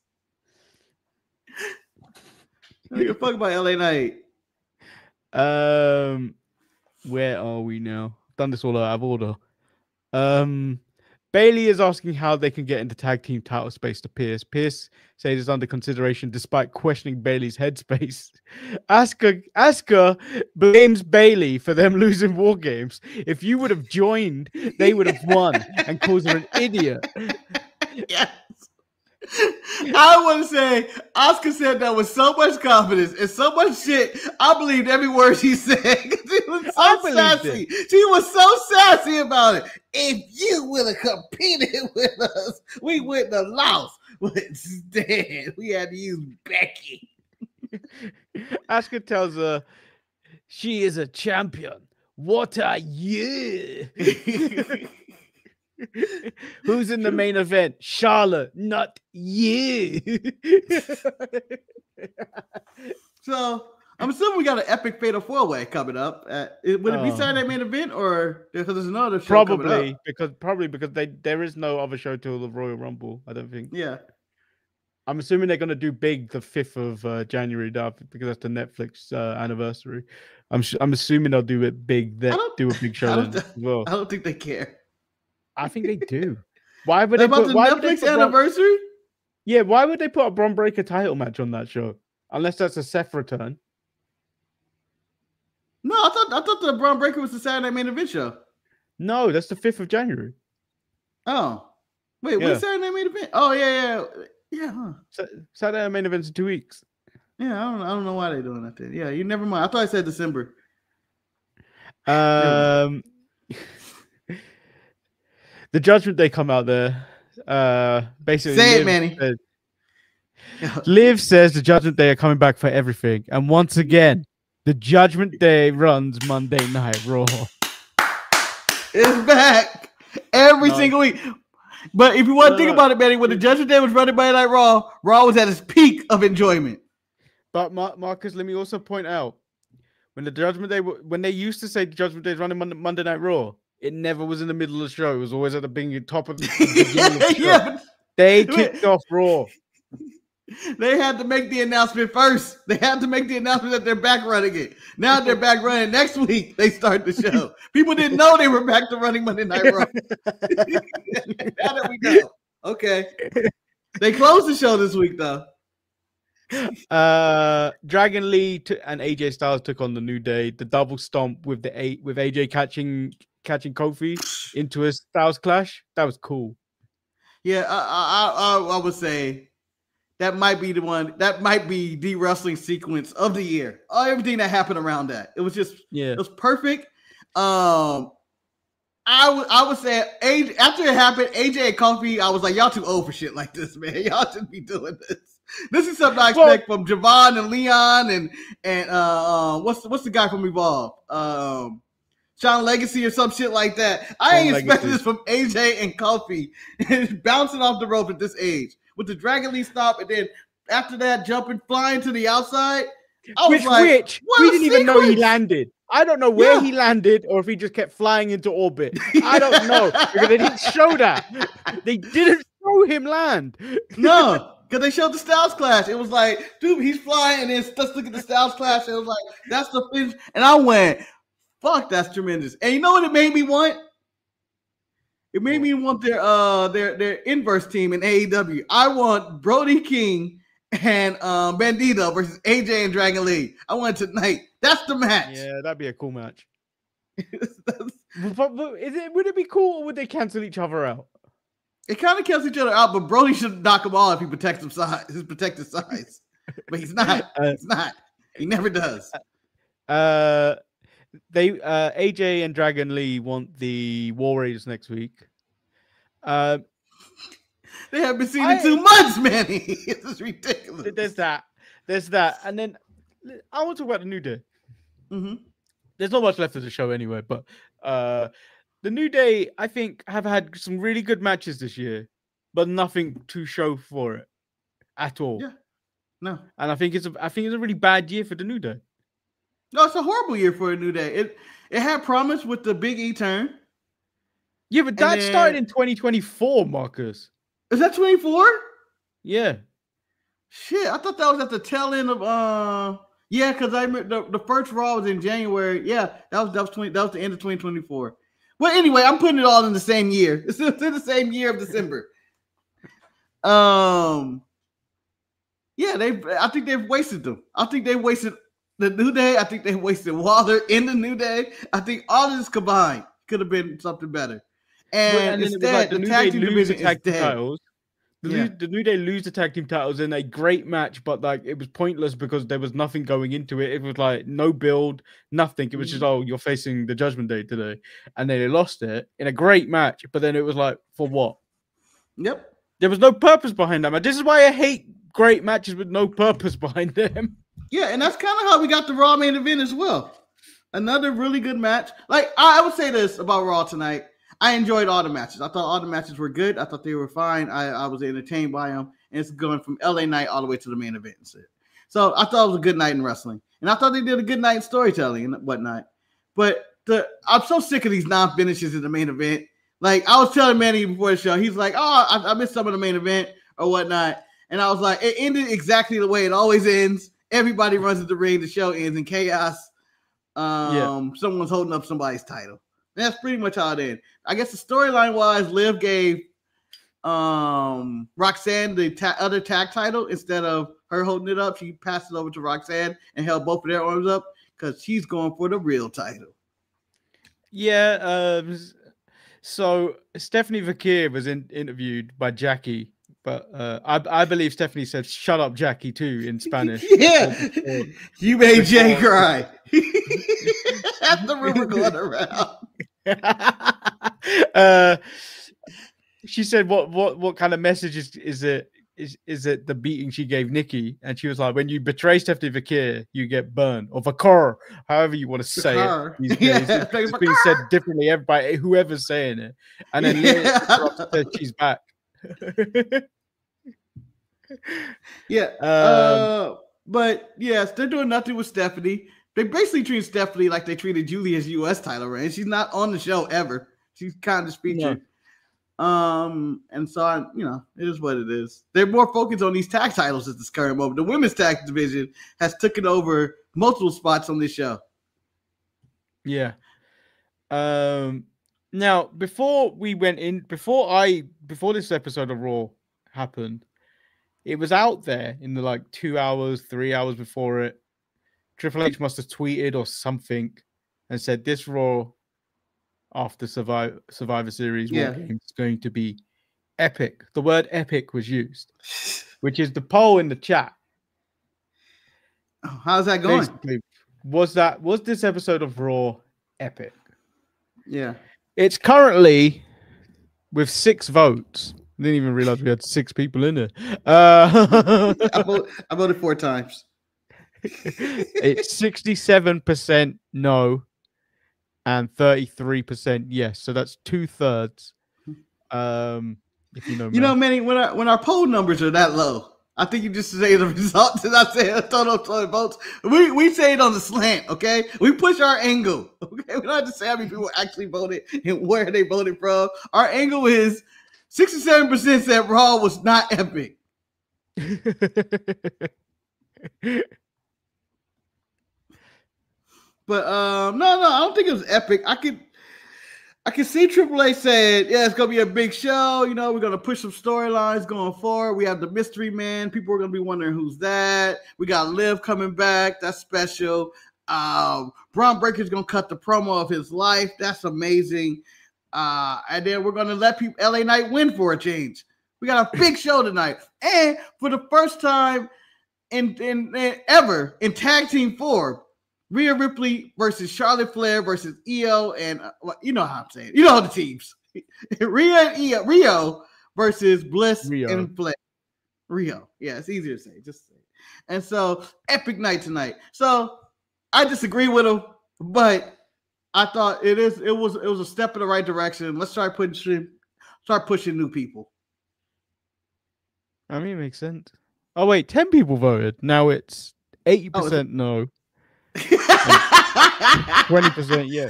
Speaker 2: They don't give a fuck about LA Knight.
Speaker 1: Where are we now? I've done this all out of order. Bailey is asking how they can get into tag team title space to Pierce. Pierce says it's under consideration despite questioning Bailey's headspace. Asuka blames Bailey for them losing War Games. If you would have joined, they would have won and calls her an idiot.
Speaker 2: Yes. I want to say, Asuka said that with so much confidence and so much shit. I believed every word she said. She was so sassy. She was so sassy about it. If you would have competed with us, we wouldn't have lost. But instead, we had to use Becky.
Speaker 1: Asuka tells her she is a champion. What are you? Who's in the main event? Charlotte, not you.
Speaker 2: So I'm assuming we got an epic fatal 4-way coming up. Would it be Saturday main event or because there's another show coming up?
Speaker 1: Probably because there is no other show till the Royal Rumble. I don't think.
Speaker 2: Yeah.
Speaker 1: I'm assuming they're gonna do big the 5th of January, because that's the Netflix anniversary. I'm assuming they'll do it big. Do a big show as well.
Speaker 2: I don't think they care.
Speaker 1: I think they do. Why would they
Speaker 2: put the Netflix anniversary?
Speaker 1: Yeah, why would they put a Bron Breakker title match on that show? Unless that's a Seth return.
Speaker 2: No, I thought the Bron Breakker was the Saturday main event show.
Speaker 1: No, that's the 5th of January.
Speaker 2: Oh. Wait, what's Saturday main event? Oh, yeah. Yeah, huh.
Speaker 1: Saturday main event's in 2 weeks.
Speaker 2: Yeah, I don't know why they're doing that then. Yeah, you never mind. I thought I said December.
Speaker 1: The Judgment Day come out there. Basically,
Speaker 2: say it, Manny.
Speaker 1: Liv says the Judgment Day are coming back for everything. And once again, the Judgment Day runs Monday Night Raw.
Speaker 2: It's back every single week. But if you want to think about it, Manny, when the Judgment Day was running Monday Night Raw, Raw was at its peak of enjoyment.
Speaker 1: But Marcus, let me also point out, when the Judgment Day, when they used to say the Judgment Day is running Monday Night Raw, it never was in the middle of the show. It was always at the beginning, top of the show.
Speaker 2: Yeah.
Speaker 1: They kicked off Raw.
Speaker 2: They had to make the announcement first. They had to make the announcement that they're back running it. Now they're back running. Next week, they start the show. People didn't know they were back to running Monday Night Raw. Now that we know. Okay. They closed the show this week, though.
Speaker 1: Dragon Lee and AJ Styles took on the New Day. The double stomp with AJ catching Kofi into a Styles clash. That was cool.
Speaker 2: Yeah, I would say that might be the one. That might be the wrestling sequence of the year. Everything that happened around that. It was just it was perfect. I would say after it happened, AJ and Kofi, I was like, y'all too old for shit like this, man. Y'all shouldn't be doing this. This is something I expect from Javon and Leon and what's the guy from Evolve? Sean Legacy or some shit like that. I ain't expecting this from AJ and Kofi bouncing off the rope at this age with the Dragon Lee stop, and then after that jumping, flying to the outside. We didn't even know he landed. I don't know where he landed or if he just kept flying into orbit. I don't know because they didn't show that. They didn't show him land. No. Because they showed the Styles Clash. It was like, dude, he's flying, and then let's look at the Styles Clash. And it was like, that's the finish. And I went, fuck, that's tremendous. And you know what it made me want? It made me want their inverse team in AEW. I want Brody King and Bandito versus AJ and Dragon Lee. I want it tonight. That's the match.
Speaker 1: Yeah, that'd be a cool match. But would it be cool or would they cancel each other out?
Speaker 2: It kind of cancels each other out, but Brody should knock them all if he protects his protected size. But he's not. He's not. He never does.
Speaker 1: AJ and Dragon Lee want the War Raiders next week.
Speaker 2: They haven't been seen in 2 months, Manny. This is ridiculous.
Speaker 1: There's that. And then I want to talk about the New Day.
Speaker 2: Mm-hmm.
Speaker 1: There's not much left of the show anyway, but the New Day, I think, have had some really good matches this year, but nothing to show for it at all.
Speaker 2: Yeah. No.
Speaker 1: And I think it's a really bad year for the New Day.
Speaker 2: No, it's a horrible year for the New Day. It had promise with the Big E turn.
Speaker 1: Yeah, but that started in 2024, Marcus.
Speaker 2: Is that 24?
Speaker 1: Yeah.
Speaker 2: Shit, I thought that was at the tail end of yeah, because I remember the first Raw was in January. Yeah, that was the end of 2024. Well, anyway, I'm putting it all in the same year. It's in the same year of December. Yeah, I think they've wasted them. I think they wasted the New Day. I think they wasted Waller in the New Day. I think all of this combined could have been something better. And instead, the tag team division is dead.
Speaker 1: The New Day lose the tag team titles in a great match, but like it was pointless because there was nothing going into it. It was like no build, nothing. It was just, oh, you're facing the Judgment Day today. And then they lost it in a great match, but then it was like, for what?
Speaker 2: Yep.
Speaker 1: There was no purpose behind that match. This is why I hate great matches with no purpose behind them.
Speaker 2: Yeah, and that's kind of how we got the Raw main event as well. Another really good match. Like, I would say this about Raw tonight. I enjoyed all the matches. I thought all the matches were good. I thought they were fine. I was entertained by them. And it's going from LA Knight all the way to the main event. So I thought it was a good night in wrestling. And I thought they did a good night in storytelling and whatnot. But I'm so sick of these non-finishes in the main event. Like, I was telling Manny before the show, he's like, oh, I missed some of the main event or whatnot. And I was like, it ended exactly the way it always ends. Everybody runs to the ring. The show ends in chaos. Someone's holding up somebody's title. That's pretty much how it ended. I guess the storyline wise, Liv gave Roxanne the other tag title instead of her holding it up. She passed it over to Roxanne and held both of their arms up because she's going for the real title.
Speaker 1: Yeah. So Stephanie Vakir was interviewed by Jackie, but I believe Stephanie said "Shut up, Jackie" too in Spanish.
Speaker 2: Yeah, you made Jay cry. That's the rumor going around.
Speaker 1: She said, "What kind of message is it? Is it the beating she gave Nikki?" And she was like, "When you betray Stephanie Vakir, you get burned, or Vakar, however you want to say it. These days. It's being said differently. Everybody, whoever's saying it, and then said she's back."
Speaker 2: But yes, they're doing nothing with Stephanie. They basically treat Stephanie like they treated Julia's U.S. title reign. She's not on the show ever. She's kind of featured. And so it is what it is. They're more focused on these tag titles at this current moment. The women's tag division has taken over multiple spots on this show.
Speaker 1: Yeah. Now before this episode of Raw happened, it was out there in the like 2 hours, 3 hours before it. Triple H must have tweeted or something and said this Raw after Survivor Series War Games is going to be epic. The word epic was used, which is the poll in the chat.
Speaker 2: How's that going?
Speaker 1: Basically, was this episode of Raw epic?
Speaker 2: Yeah.
Speaker 1: It's currently with 6 votes. I didn't even realize we had 6 people in there.
Speaker 2: I voted 4 times.
Speaker 1: It's 67% no and 33% yes. So that's 2/3. If you know,
Speaker 2: Manny, when our poll numbers are that low, I think you just say the results and I say total votes. We say it on the slant, okay? We push our angle, okay? We don't have to say how many people actually voted and where they voted from. Our angle is 67% said Raw was not epic. But no, I don't think it was epic. I could see Triple H said, yeah, it's gonna be a big show. We're gonna push some storylines going forward. We have the mystery man. People are gonna be wondering who's that. We got Liv coming back. That's special. Bron Breakker's gonna cut the promo of his life. That's amazing. And then we're gonna let LA Knight win for a change. We got a big show tonight, and for the first time in ever in tag team form, Rhea Ripley versus Charlotte Flair versus Io and you know how I'm saying. You know the teams. Rhea and Rio versus Bliss
Speaker 1: Rio.
Speaker 2: and Flair. Rio. Yeah, it's easier to say. Just say it. And so, epic night tonight. So, I disagree with him, but I thought it was a step in the right direction. Let's start pushing new people.
Speaker 1: I mean, it makes sense. Oh wait, 10 people voted. Now it's 80% no. 20% yeah.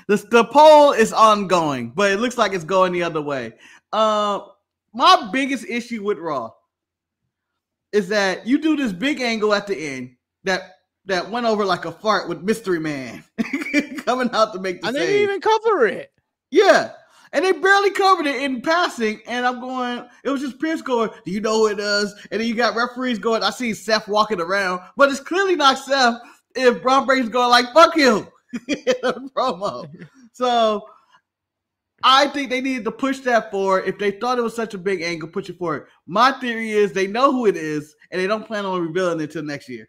Speaker 2: The poll is ongoing, but it looks like it's going the other way. My biggest issue with Raw is that you do this big angle at the end that went over like a fart with Mystery Man coming out to make the save.
Speaker 1: And they didn't even cover it.
Speaker 2: Yeah. And they barely covered it in passing. And I'm going, it was just Pierce going, do you know who it is? And then you got referees going, I see Seth walking around. But it's clearly not Seth if Bron Breakker's going like, fuck him in a promo. So I think they needed to push that forward. If they thought it was such a big angle, push it forward. My theory is they know who it is, and they don't plan on revealing it until next year.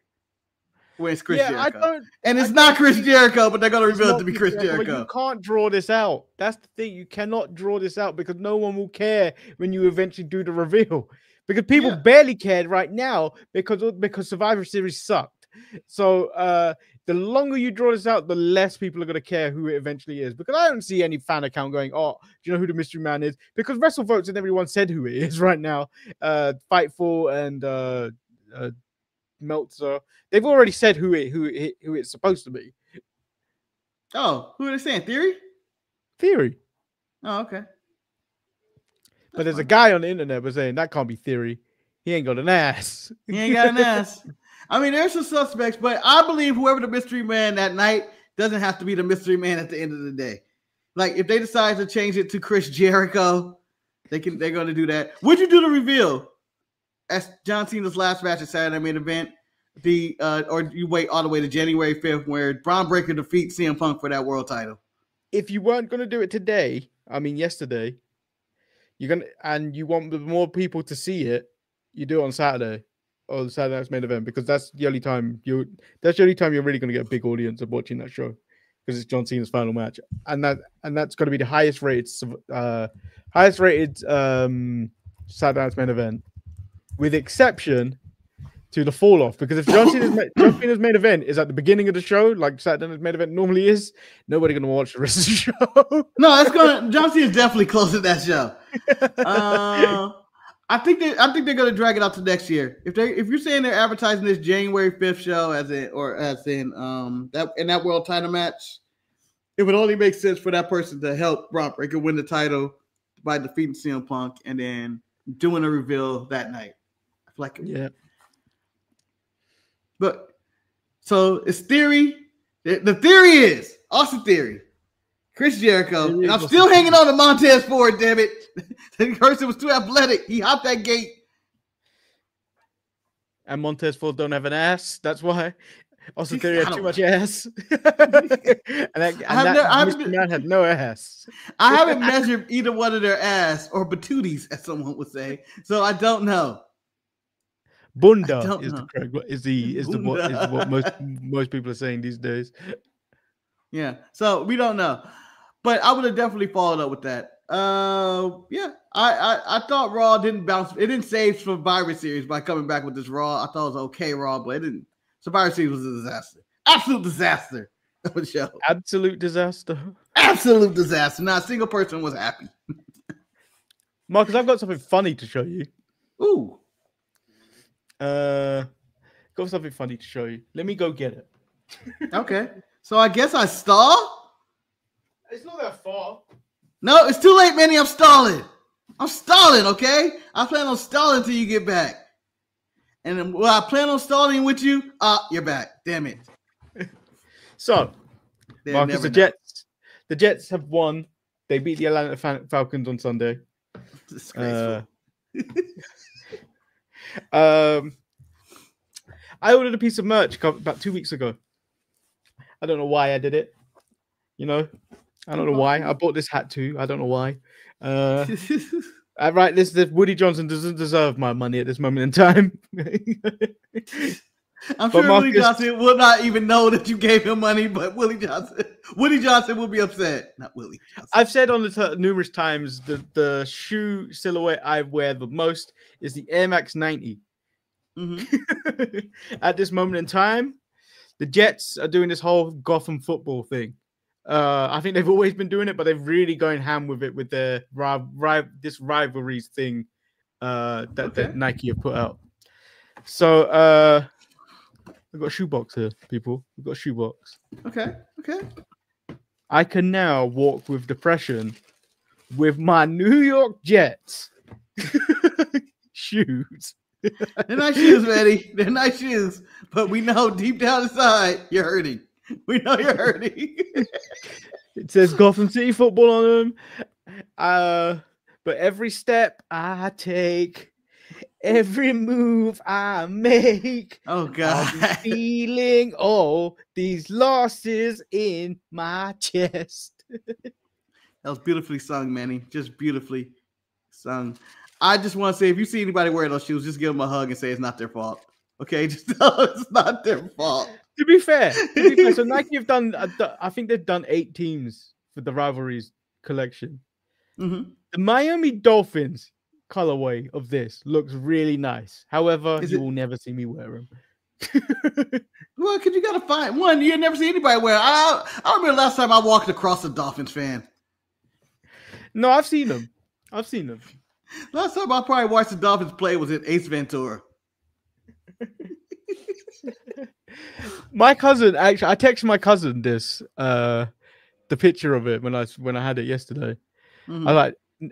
Speaker 2: When it's Chris Jericho. It's not Chris Jericho, but they're going to reveal it to be Chris Jericho.
Speaker 1: You can't draw this out. That's the thing. You cannot draw this out because no one will care when you eventually do the reveal. Because people barely cared right now because Survivor Series sucked. So the longer you draw this out, the less people are going to care who it eventually is. Because I don't see any fan account going, oh, do you know who the mystery man is? Because WrestleVotes and everyone said who it is right now. Fightful and Meltzer, they've already said who it's supposed to be.
Speaker 2: Oh, who are they saying?
Speaker 1: Theory.
Speaker 2: Oh, okay.
Speaker 1: But there's a guy on the internet was saying that can't be Theory. He ain't got an ass.
Speaker 2: He ain't got an ass. I mean, there's some suspects, but I believe whoever the mystery man that night doesn't have to be the mystery man at the end of the day. Like if they decide to change it to Chris Jericho, they're going to do that. Would you do the reveal as John Cena's last match at Saturday Main Event? Or you wait all the way to January 5th where Bron Breakker defeats CM Punk for that world title?
Speaker 1: If you weren't going to do it today, I mean yesterday, and you want more people to see it, you do it on Saturday or the Saturday night's Main Event because that's the only time you're really going to get a big audience of watching that show because it's John Cena's final match, and that's going to be the highest rated Saturday night's Main Event, with exception to the fall off, because if John Cena's main event is at the beginning of the show, like Saturday night's Main Event normally is, nobody gonna watch the rest of the show.
Speaker 2: No, John Cena's definitely closing that show. I think they're gonna drag it out to next year. If you're saying they're advertising this January 5th show as in that world title match, it would only make sense for that person to help Bron Breakker win the title by defeating CM Punk and then doing a reveal that night. I feel like But so it's theory. The theory is Austin Theory, Chris Jericho, and I'm still hanging on to Montez Ford. Damn it, the person was too athletic. He hopped that gate.
Speaker 1: And Montez Ford don't have an ass. That's why Austin Theory had too much ass. and that man had no ass.
Speaker 2: I haven't measured either one of their ass or patooties, as someone would say. So I don't know.
Speaker 1: Bunda is what most people are saying these days.
Speaker 2: Yeah, so we don't know, but I would have definitely followed up with that. I thought Raw didn't bounce. It didn't save Survivor Series by coming back with this Raw. I thought it was okay Raw, but it didn't. Survivor Series was a disaster, absolute disaster of a show.
Speaker 1: Absolute disaster.
Speaker 2: Absolute disaster. Not a single person was happy.
Speaker 1: Marcus, I've got something funny to show you.
Speaker 2: Ooh.
Speaker 1: Got something funny to show you. Let me go get it.
Speaker 2: Okay. So I guess I stall?
Speaker 1: It's not that far.
Speaker 2: No, it's too late, Manny. I'm stalling. Okay? I plan on stalling until you get back. And then, I plan on stalling with you. You're back. Damn it.
Speaker 1: So, Marcus, the Jets have won. They beat the Atlanta Falcons on Sunday.
Speaker 2: Disgraceful.
Speaker 1: I ordered a piece of merch about 2 weeks ago. I don't know why I did it. I don't know why. I bought this hat too. I don't know why. Right, this Woody Johnson doesn't deserve my money at this moment in time.
Speaker 2: I'm sure Willie Johnson will not even know that you gave him money, but Woody Johnson will be upset. Not Willie Johnson.
Speaker 1: I've said on the numerous times the shoe silhouette I wear the most is the Air Max 90. Mm-hmm. At this moment in time, the Jets are doing this whole Gotham football thing. I think they've always been doing it, but they've really going ham with it with their this rivalries thing that Nike have put out. So we've got a shoebox here, people. We've got a shoebox.
Speaker 2: Okay.
Speaker 1: I can now walk with depression with my New York Jets shoes.
Speaker 2: They're nice shoes, Eddie. They're nice shoes. But we know deep down inside, you're hurting. We know you're hurting.
Speaker 1: It says Gotham City Football on them. But every step I take, every move I make,
Speaker 2: oh God,
Speaker 1: I'm feeling all these losses in my chest.
Speaker 2: That was beautifully sung, Manny. Just beautifully sung. I just want to say, if you see anybody wearing those shoes, just give them a hug and say it's not their fault. Okay, just tell them it's not their fault.
Speaker 1: To be fair, so Nike have done. I think they've done 8 teams for the rivalries collection.
Speaker 2: Mm-hmm.
Speaker 1: The Miami Dolphins colorway of this looks really nice. However, you will never see me wear them.
Speaker 2: Well, because you got to find one. You never see anybody wear. I remember last time I walked across a Dolphins fan.
Speaker 1: No, I've seen them.
Speaker 2: Last time I probably watched the Dolphins play was at Ace Ventura.
Speaker 1: My cousin, actually, I texted my cousin this, the picture of it when I had it yesterday. Mm-hmm.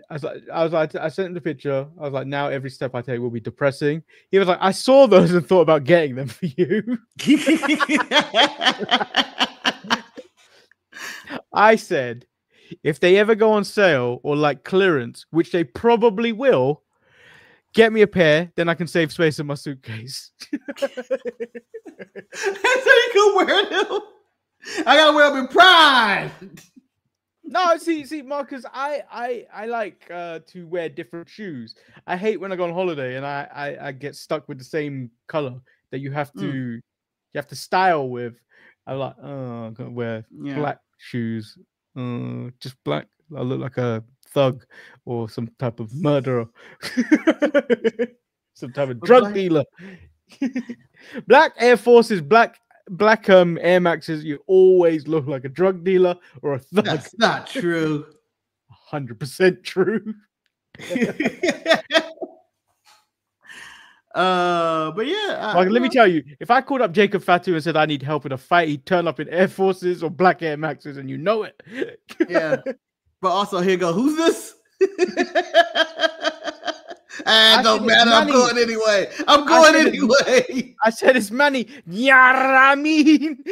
Speaker 1: I sent him the picture. I was like, now every step I take will be depressing. He was like, I saw those and thought about getting them for you. I said, if they ever go on sale or like clearance, which they probably will, get me a pair, then I can save space in my suitcase.
Speaker 2: So you can wear them. I gotta wear them in pride.
Speaker 1: No, see, Marcus, I like to wear different shoes. I hate when I go on holiday and I get stuck with the same color that you have to style with. I'm like, oh, I'm gonna wear black shoes. Just black. I look like a thug or some type of murderer, some type of drug dealer. Black Air Forces, black Air Maxes, you always look like a drug dealer or a thug.
Speaker 2: That's not true.
Speaker 1: 100% true.
Speaker 2: But yeah,
Speaker 1: let me tell you, if I called up Jacob Fatu and said I need help in a fight, he'd turn up in Air Forces or black Air Maxes, and you know it.
Speaker 2: Yeah, but also here go, who's this? Don't matter. I'm going anyway. I
Speaker 1: said it's Manny. Yeah, I mean.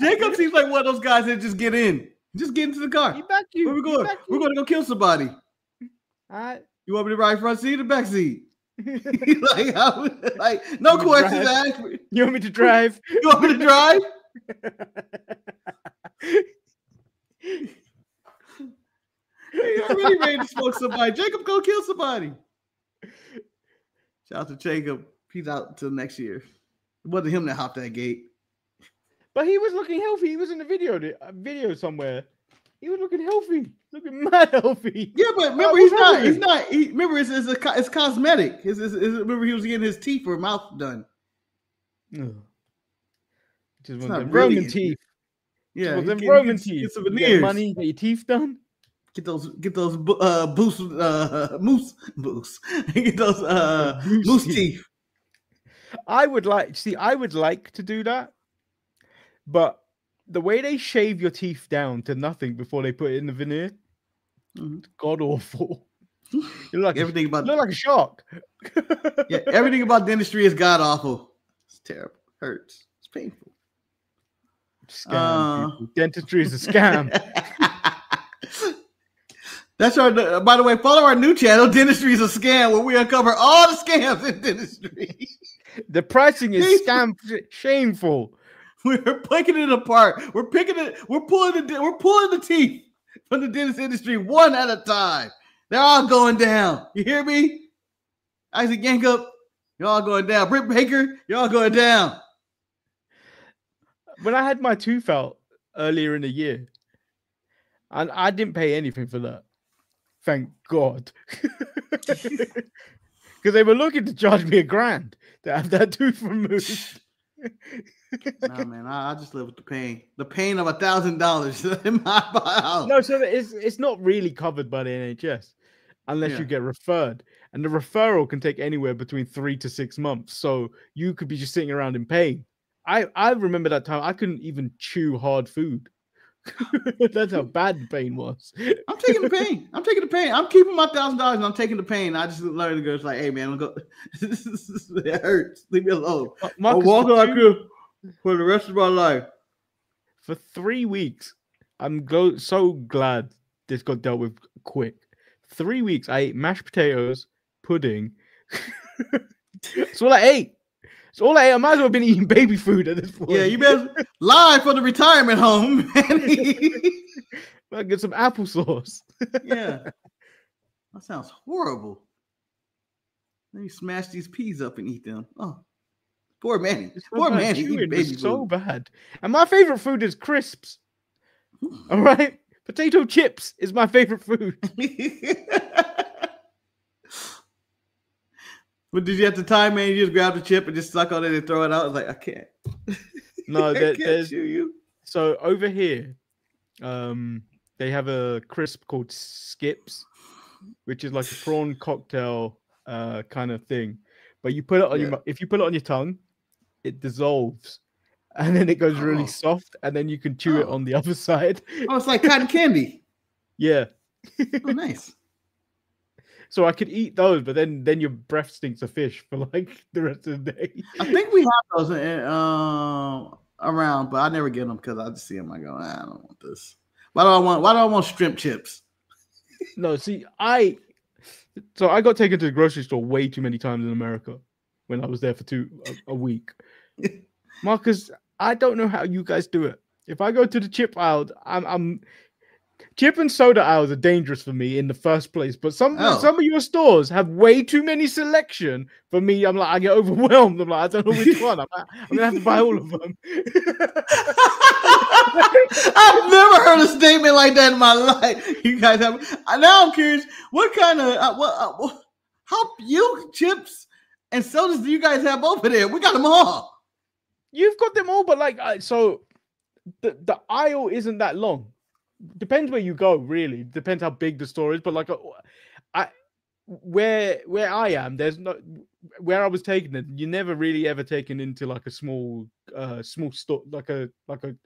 Speaker 2: Jacob seems like one of those guys that just get in. Just get into the car. Where we going? We're going to go kill somebody.
Speaker 1: All right.
Speaker 2: You want me to ride front seat or back seat? like no questions asked.
Speaker 1: You want me to drive?
Speaker 2: You want me to drive? Hey, I'm really ready to smoke somebody. Jacob, go kill somebody. Shout out to Jacob. He's out until next year. It wasn't him that hopped that gate.
Speaker 1: But he was looking healthy. He was in the video somewhere. He was looking healthy, looking mad healthy.
Speaker 2: Yeah, but remember, remember, it's cosmetic. Remember, he was getting his teeth or mouth done.
Speaker 1: Just one of them Roman teeth.
Speaker 2: Yeah,
Speaker 1: them Roman teeth.
Speaker 2: Get some veneers.
Speaker 1: Get money, get your teeth done.
Speaker 2: Get those moose. Get those moose teeth.
Speaker 1: I would like to do that, but the way they shave your teeth down to nothing before they put it in the veneer, god awful. You look like a shark.
Speaker 2: Yeah, everything about dentistry is god awful. It's terrible. Hurts. It's painful.
Speaker 1: Scam. Dentistry is a scam.
Speaker 2: That's our. By the way, follow our new channel, Dentistry is a Scam, where we uncover all the scams in dentistry.
Speaker 1: The pricing is shameful.
Speaker 2: We're picking it apart. We're picking it. We're pulling the teeth from the dentist industry one at a time. They're all going down. You hear me, Isaac Yankup? Y'all going down. Britt Baker, y'all going down.
Speaker 1: When I had my tooth out earlier in the year, and I didn't pay anything for that. Thank God. Because they were looking to charge me $1,000 to have that tooth removed.
Speaker 2: Nah, man, I just live with the pain. The pain of $1,000 in my house.
Speaker 1: No, so it's not really covered by the NHS unless you get referred. And the referral can take anywhere between 3 to 6 months. So you could be just sitting around in pain. I remember that time I couldn't even chew hard food. That's how bad the pain was.
Speaker 2: I'm taking the pain. I'm taking the pain. I'm keeping my $1,000 and I'm taking the pain. I just learned to go. It's like, hey man, I'm go. It hurts. Leave me alone. I'll walk like you for the rest of my life.
Speaker 1: For 3 weeks, I'm so glad this got dealt with quick. 3 weeks, I ate mashed potatoes, pudding. That's all I ate. It's all I ate. I might as well have been eating baby food at this point.
Speaker 2: Yeah, you better live for the retirement home.
Speaker 1: I'll get some applesauce.
Speaker 2: Yeah. That sounds horrible. Let me smash these peas up and eat them. Oh, poor Manny. Poor Manny.
Speaker 1: It's so bad. And my favorite food is crisps. All right? Potato chips is my favorite food.
Speaker 2: But did you have the time, man? You just grab the chip and just suck on it and throw it out? I was like, I can't.
Speaker 1: No, there's you. So over here, they have a crisp called Skips, which is like a prawn cocktail kind of thing. But you put it on if you put it on your tongue, it dissolves, and then it goes really soft, and then you can chew it on the other side.
Speaker 2: Oh, it's like cotton candy.
Speaker 1: Yeah.
Speaker 2: Oh, nice.
Speaker 1: So I could eat those, but then your breath stinks of fish for like the rest of the day.
Speaker 2: I think we have those around, but I never get them because I just see them. I go, I don't want this. Why do I want shrimp chips?
Speaker 1: No, see, I got taken to the grocery store way too many times in America when I was there for a week. Marcus, I don't know how you guys do it. If I go to the chip aisle, I'm chip and soda aisles are dangerous for me in the first place, but some of your stores have way too many selection for me. I'm like, I get overwhelmed. I'm like, I don't know which one. I'm gonna have to buy all of them.
Speaker 2: I've never heard a statement like that in my life. You guys have. Now I'm curious. What kind of how few chips and sodas do you guys have over there? We got them all.
Speaker 1: You've got them all, but like, so the aisle isn't that long. Depends where you go, really. Depends how big the store is. But like, where I am, there's no where I was taking it. You never really ever taken into like a small store, like a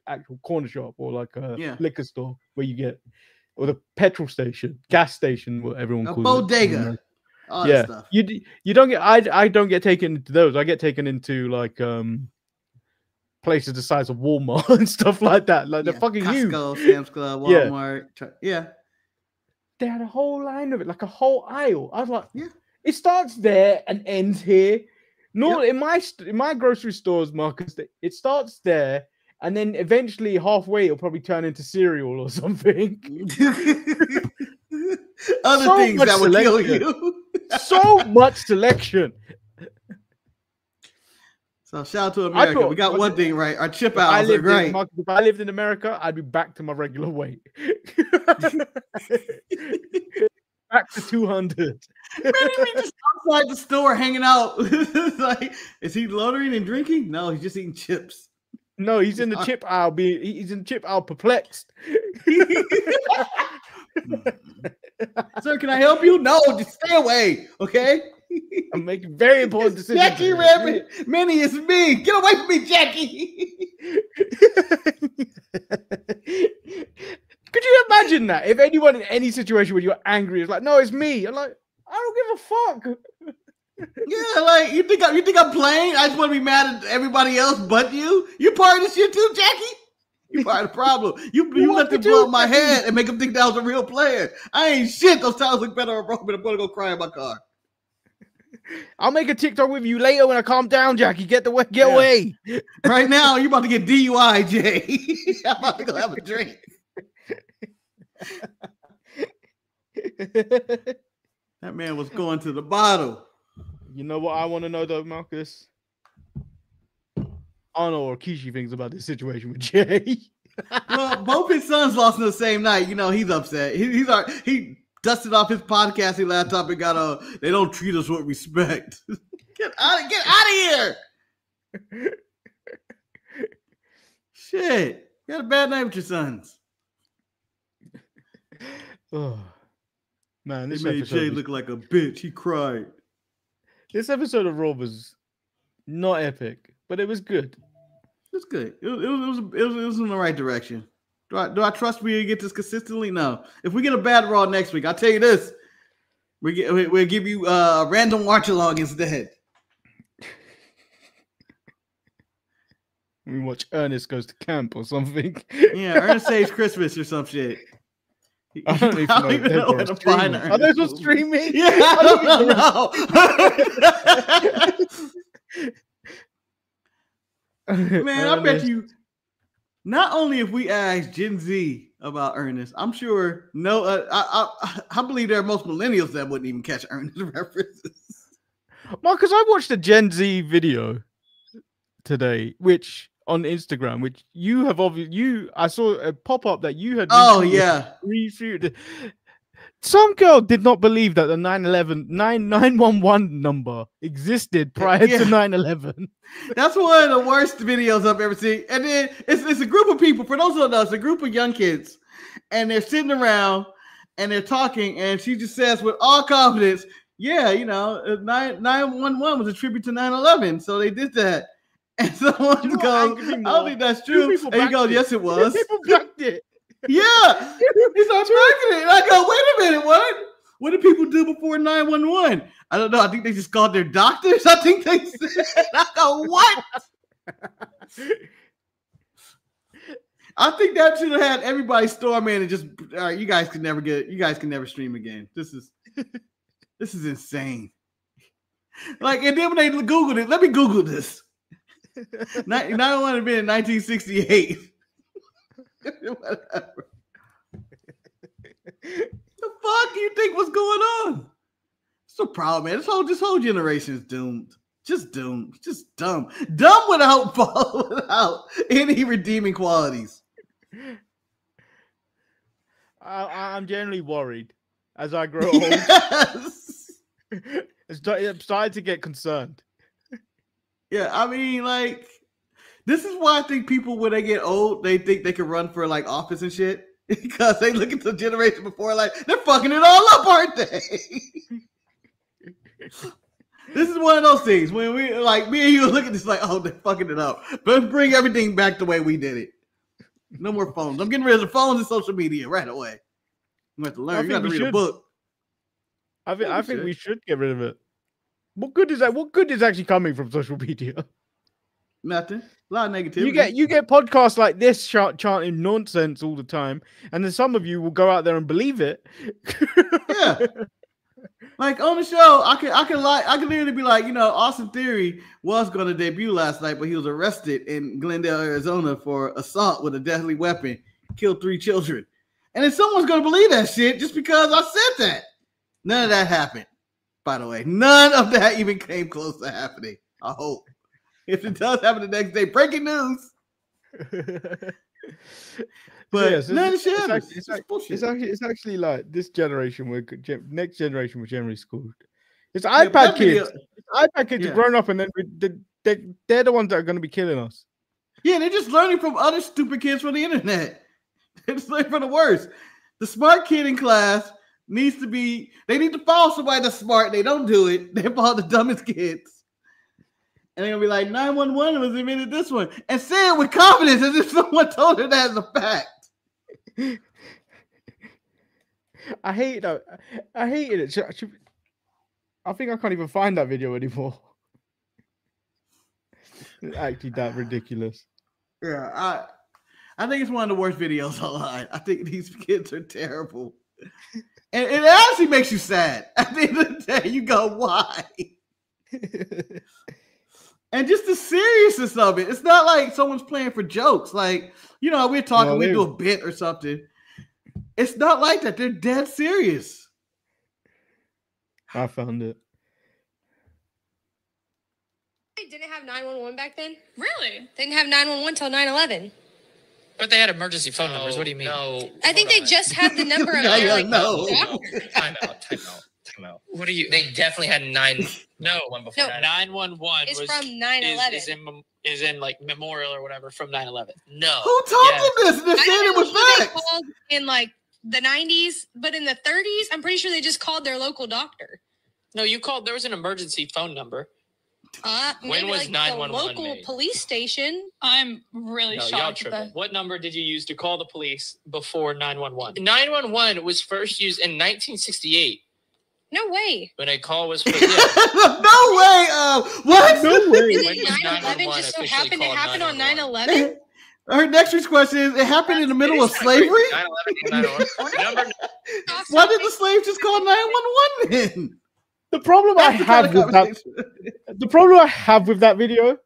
Speaker 1: actual corner shop or like a liquor store where you get, or the petrol station, gas station, what everyone calls
Speaker 2: bodega.
Speaker 1: it. Yeah, stuff. You don't get. I don't get taken into those. I get taken into like places the size of Walmart and stuff like that. Like they're fucking
Speaker 2: Costco,
Speaker 1: huge.
Speaker 2: Sam's Club, Walmart. Yeah.
Speaker 1: They had a whole line of it, like a whole aisle. I was like, it starts there and ends here. No, in my grocery stores, Marcus, it starts there and then eventually halfway it'll probably turn into cereal or something.
Speaker 2: Other things that would kill you.
Speaker 1: So much selection.
Speaker 2: So shout out to America. We got one thing right. Our chip aisles are great.
Speaker 1: If I lived in America, I'd be back to my regular weight. Back to 200.
Speaker 2: Manny just outside the store hanging out. Like, is he loitering and drinking? No, he's just eating chips.
Speaker 1: No, he's in the chip aisle. He's in the chip aisle perplexed.
Speaker 2: Sir, can I help you? No, just stay away. Okay.
Speaker 1: I'm making very important decisions.
Speaker 2: Jackie Rabbit, Manny, it's me. Get away from me, Jackie.
Speaker 1: Could you imagine that? If anyone in any situation where you're angry is like, no, it's me. I'm like, I don't give a fuck.
Speaker 2: Yeah, like you think I'm playing? I just want to be mad at everybody else but you. You're part of this shit too, Jackie. You're part of the problem. You let them blow up my head and make them think that was a real player. I ain't shit. Those towels look better on Roman. I'm gonna go cry in my car.
Speaker 1: I'll make a TikTok with you later when I calm down, Jackie. Get away.
Speaker 2: Right now, you're about to get DUI, Jay. I'm about to go have a drink. That man was going to the bottle.
Speaker 1: You know what I want to know though, Marcus? I don't know what Rikishi thinks about this situation with Jay.
Speaker 2: Well, both his sons lost in the same night. You know, he's upset. He dusted off his podcasting laptop and got a. They don't treat us with respect. Get out of here! Shit, you got a bad night with your sons.
Speaker 1: Oh man, this
Speaker 2: made Jay look like a bitch. He cried.
Speaker 1: This episode of Raw was not epic, but it was good.
Speaker 2: It was good. It was in the right direction. Do I trust we get this consistently? No. If we get a bad Raw next week, I'll tell you this: we'll give you a random watch along instead.
Speaker 1: We watch Ernest Goes to Camp or something.
Speaker 2: Yeah, Ernest Saves Christmas or some shit.
Speaker 1: I don't even know where to find Ernest. Are those on streaming?
Speaker 2: Yeah, I don't know. Man, I bet you. Not only if we ask Gen Z about Ernest, I'm sure I believe there are most millennials that wouldn't even catch Ernest references.
Speaker 1: Marcus, I watched a Gen Z video today, which on Instagram, which you have I saw a pop-up that you had.
Speaker 2: Oh yeah.
Speaker 1: Some girl did not believe that the 911 number existed prior to 9/11.
Speaker 2: That's one of the worst videos I've ever seen. And then it's a group of people. For those who don't know, it's a group of young kids, and they're sitting around and they're talking, and she just says with all confidence, "Yeah, 911 was a tribute to 9/11, so they did that." And someone goes, "I don't think that's true." And he goes, "Yes, it was."
Speaker 1: People backed it.
Speaker 2: Yeah, he's not backing it. And I go, "Wait a minute, what? What did people do before 911?" I don't know. I think they just called their doctors. I think they said. I go, "What?" I think that should have had everybody storm in and just, all right, you guys can never stream again. This is insane. Like, and then when they Googled it, let me Google this. 9/11 had been in 1968. Whatever. The fuck do you think was going on? It's a problem, man. This whole generation is doomed. Just doomed. Just dumb. Dumb without any redeeming qualities.
Speaker 1: I'm generally worried as I grow old.
Speaker 2: Yes.
Speaker 1: I'm starting to get concerned.
Speaker 2: Yeah, I mean, like, this is why I think people, when they get old, they think they can run for like office and shit, because they look at the generation before, like, they're fucking it all up, aren't they? This is one of those things when we, like, me and you look at this like, oh, they're fucking it up. Let's bring everything back the way we did it. No more phones. I'm getting rid of the phones and social media right away. You have to learn. You have to read a book.
Speaker 1: I think we should get rid of it. What good is that? What good is actually coming from social media?
Speaker 2: Nothing. A lot of negativity.
Speaker 1: You get podcasts like this chanting nonsense all the time, and then some of you will go out there and believe it.
Speaker 2: Yeah. Like on the show, I can literally be like, Austin Theory was going to debut last night, but he was arrested in Glendale, Arizona for assault with a deadly weapon, killed 3 children. And then someone's going to believe that shit just because I said that. None of that happened, by the way. None of that even came close to happening. I hope. If it does happen the next day, breaking news. But
Speaker 1: yes,
Speaker 2: none of shit happens.
Speaker 1: It's actually like this generation, next generation we're generally schooled. It's iPad kids. iPad kids are grown up, and then they're the ones that are going to be killing us.
Speaker 2: Yeah, they're just learning from other stupid kids from the internet. They're just learning from the worst. The smart kid in class they need to follow somebody that's smart. They don't do it. They follow the dumbest kids. And they're going to be like, 911 was invented this one. And say it with confidence as if someone told her that as a fact.
Speaker 1: I hate it. I hated it. I think I can't even find that video anymore. It's actually that ridiculous.
Speaker 2: Yeah, I think it's one of the worst videos online. I think these kids are terrible. And it actually makes you sad. At the end of the day, you go, why? And just the seriousness of it. It's not like someone's playing for jokes. Like, we're talking, we do a bit or something. It's not like that. They're dead serious.
Speaker 1: I found it.
Speaker 3: they didn't have 911 back then?
Speaker 4: Really?
Speaker 3: They didn't have 911 till 9/11.
Speaker 5: But they had emergency phone numbers. What do you mean?
Speaker 4: No.
Speaker 3: I think they just had the number of their, like, doctor.
Speaker 4: Time out.
Speaker 5: What do you?
Speaker 4: They definitely had 911 before.
Speaker 3: No.
Speaker 5: 911
Speaker 3: It's
Speaker 5: was
Speaker 3: from 9/11.
Speaker 5: is in like memorial or whatever from 9/11.
Speaker 4: No.
Speaker 2: Who told you this? They're
Speaker 3: I
Speaker 2: saying it
Speaker 3: don't know
Speaker 2: was
Speaker 3: who they
Speaker 2: facts.
Speaker 3: called in like the 90s, but in the 30s, I'm pretty sure they just called their local doctor.
Speaker 5: No, you called. There was an emergency phone number.
Speaker 3: Maybe
Speaker 5: was
Speaker 3: like
Speaker 5: 911
Speaker 3: the local
Speaker 5: made?
Speaker 3: police station.
Speaker 4: I'm really
Speaker 5: Y'all
Speaker 4: shocked.
Speaker 5: tripping. What number did you use to call the police before 911? 911 was first used in 1968
Speaker 3: No way.
Speaker 5: when a call was put
Speaker 2: No way. What?
Speaker 1: No way.
Speaker 3: Is
Speaker 5: When
Speaker 3: it
Speaker 5: was
Speaker 3: 9/11 just so
Speaker 5: 911
Speaker 3: happened to
Speaker 5: officially
Speaker 3: happen on
Speaker 5: called
Speaker 3: 9/11?
Speaker 2: Her next question is: it happened in the middle of slavery?
Speaker 5: 911. Number
Speaker 2: Why did the slaves just call 911 then?
Speaker 1: The problem I have with that video,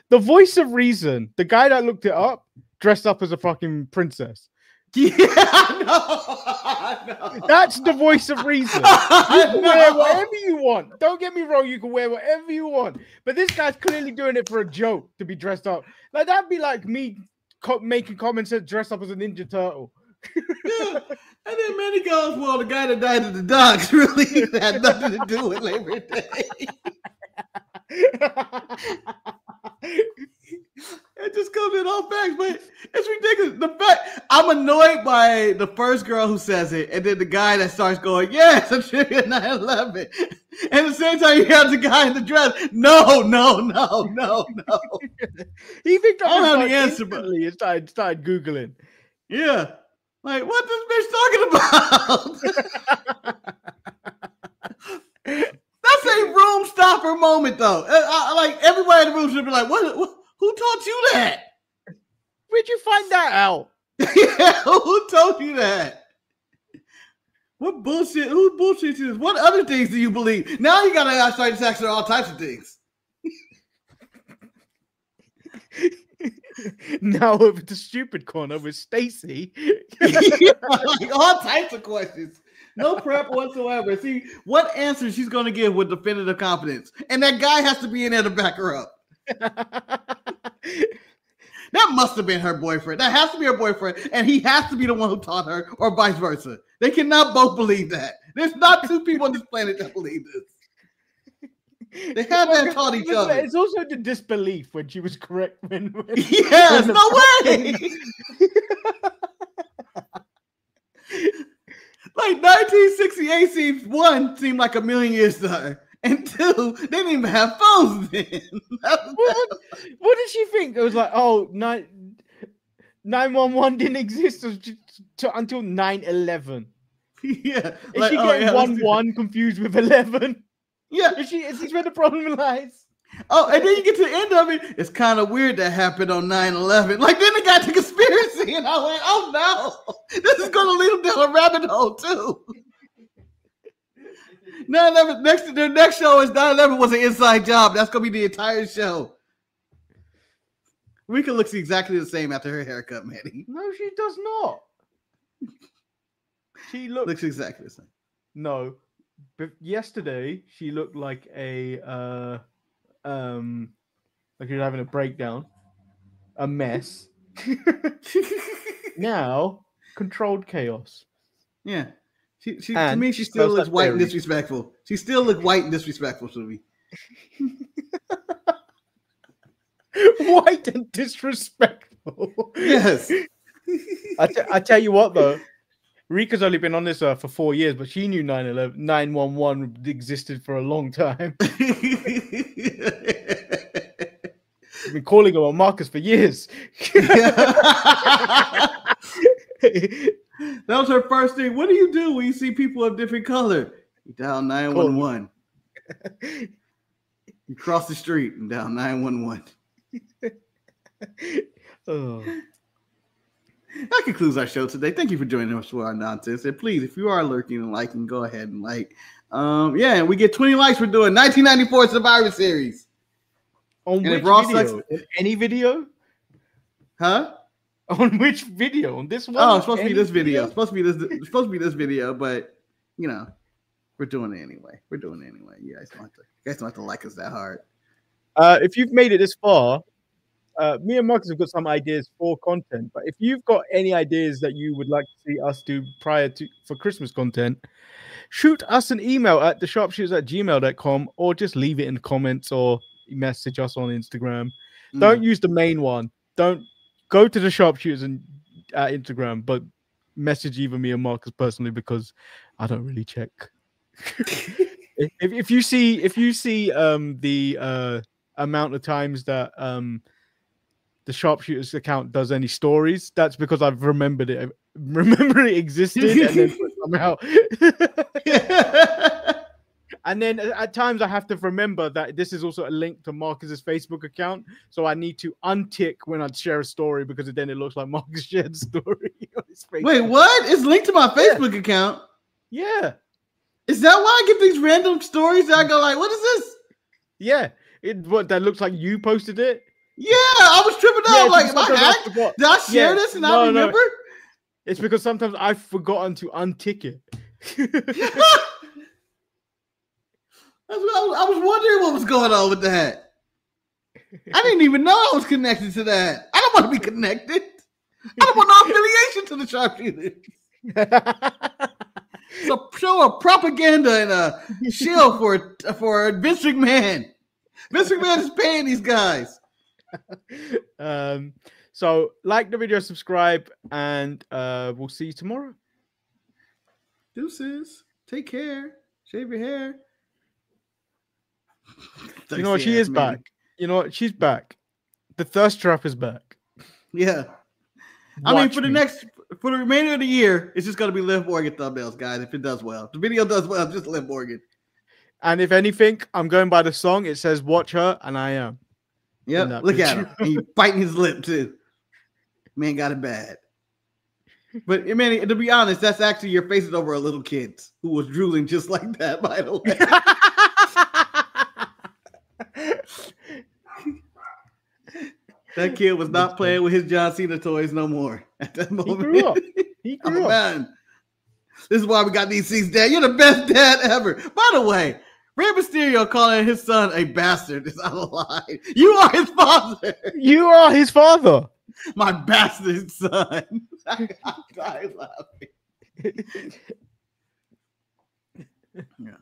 Speaker 1: the voice of reason, the guy that looked it up, dressed up as a fucking princess.
Speaker 2: Yeah, I know.
Speaker 1: That's the voice of reason. You can wear whatever you want. Don't get me wrong, you can wear whatever you want. But this guy's clearly doing it for a joke to be dressed up. Like that'd be like me making comments that dress up as a Ninja Turtle.
Speaker 2: Yeah. And then Manny goes, well, the guy that died at the docks really had nothing to do with Labor Day. It just comes in all facts, but it's ridiculous. The fact I'm annoyed by the first girl who says it, and then the guy that starts going, yes, I'm sure you're 9/11. And at the same time, you have the guy in the dress. No.
Speaker 1: He picked up
Speaker 2: I don't
Speaker 1: his
Speaker 2: know
Speaker 1: phone
Speaker 2: the answer, but
Speaker 1: instantly and started Googling.
Speaker 2: yeah. Like, what this bitch talking about? That's a room stopper moment, though. Like, everybody in the room should be like, what? Who taught you that?
Speaker 1: Where'd you find that out?
Speaker 2: Yeah, who told you that? What bullshit? Who bullshit is? What other things do you believe? Now you gotta start asking all types of things.
Speaker 1: Now over to stupid corner with Stacy.
Speaker 2: Like, all types of questions. No prep whatsoever. See what answer she's going to give with definitive confidence, and that guy has to be in there to back her up. That must have been her boyfriend. That has to be her boyfriend, and he has to be the one who taught her, or vice versa. They cannot both believe that. There's not two people on this planet that believe this. They have that taught each other.
Speaker 1: It's also the disbelief when she was correct.
Speaker 2: Yes, no way. Like 1968 seemed like a million years to her. And two, they didn't even have phones then.
Speaker 1: What did she think? It was like, 911 didn't exist until 9/11.
Speaker 2: Yeah.
Speaker 1: Is she getting 1 confused with 11?
Speaker 2: Yeah.
Speaker 1: Is this where the problem lies?
Speaker 2: Oh, and then you get to the end of it. It's kind of weird that happened on 9/11. Like, then they got the conspiracy, and I went, oh no, this is going to lead them down a rabbit hole too. 9/11. Their next show is 9/11 was an inside job. That's going to be the entire show. Rika looks exactly the same after her haircut, Manny.
Speaker 1: No, she does not. She
Speaker 2: looks exactly the same.
Speaker 1: No, but yesterday she looked like a like she was having a breakdown, a mess. Now, controlled chaos.
Speaker 2: Yeah. She to me, she still looks white and disrespectful. She still looks white and disrespectful to me.
Speaker 1: White and disrespectful.
Speaker 2: Yes.
Speaker 1: I tell you what, though. Rika's only been on this earth for 4 years, but she knew 911 existed for a long time. I've been calling her on Marcus for years.
Speaker 2: That was her first thing. What do you do when you see people of different color? You dial 911. You cross the street and dial 911.
Speaker 1: Oh.
Speaker 2: That concludes our show today. Thank you for joining us for our nonsense. And please, if you are lurking and liking, go ahead and like. Yeah, and we get 20 likes for doing 1994 Survivor Series.
Speaker 1: On which video? Any video?
Speaker 2: Huh?
Speaker 1: On which video? On this one?
Speaker 2: Oh, it's supposed to be this video. It's supposed to be this video, but you know, we're doing it anyway. You guys don't have to like us that hard.
Speaker 1: If you've made it this far, me and Marcus have got some ideas for content. But if you've got any ideas that you would like to see us do for Christmas content, shoot us an email at thesharpshooters@gmail.com, or just leave it in the comments or message us on Instagram. Don't use the main one. Don't go to the Sharpshooters and Instagram, but message either me or Marcus personally, because I don't really check. if you see the amount of times that the Sharpshooters account does any stories, that's because I've remembered it existed, and then somehow and then at times I have to remember that this is also a link to Marcus's Facebook account, so I need to untick when I share a story, because then it looks like Marcus shared a story on his Facebook.
Speaker 2: Wait, what? It's linked to my Facebook account?
Speaker 1: Yeah.
Speaker 2: Is that why I get these random stories that I go like, what is this?
Speaker 1: Yeah. That looks like you posted it?
Speaker 2: Yeah, I was tripping out. Like, am I hacked? Did I share this and I remember?
Speaker 1: No. It's because sometimes I've forgotten to untick it.
Speaker 2: I was wondering what was going on with that. I didn't even know I was connected to that. I don't want to be connected. I don't want no affiliation to the Sharpshooters. It's a show of propaganda and a shield for Vince McMahon. Vince McMahon is paying these guys.
Speaker 1: So like the video, subscribe, and we'll see you tomorrow.
Speaker 2: Deuces. Take care. Shave your hair.
Speaker 1: You know what? She is back. You know what? She's back. The thirst trap is back.
Speaker 2: Yeah. I mean, for the remainder of the year, it's just going to be Liv Morgan thumbnails, guys, if it does well. If the video does well, just Liv Morgan.
Speaker 1: And if anything, I'm going by the song. It says, watch her, and I am.
Speaker 2: Yep. Look at him. And he's biting his lip, too. Man got it bad. But, man, to be honest, that's actually your faces over a little kid who was drooling just like that, by the way. That kid was not playing with his John Cena toys no more at that moment.
Speaker 1: He grew up. He grew up.
Speaker 2: Man. This is why we got these seats, Dad. You're the best dad ever. By the way, Rey Mysterio calling his son a bastard is not a lie. You are his father.
Speaker 1: You are his father.
Speaker 2: My bastard son. I died laughing. Yeah.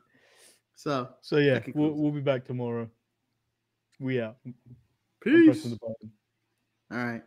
Speaker 2: So
Speaker 1: yeah, we'll be back tomorrow. We out.
Speaker 2: Peace.
Speaker 1: I'm pressing the button.
Speaker 2: All right.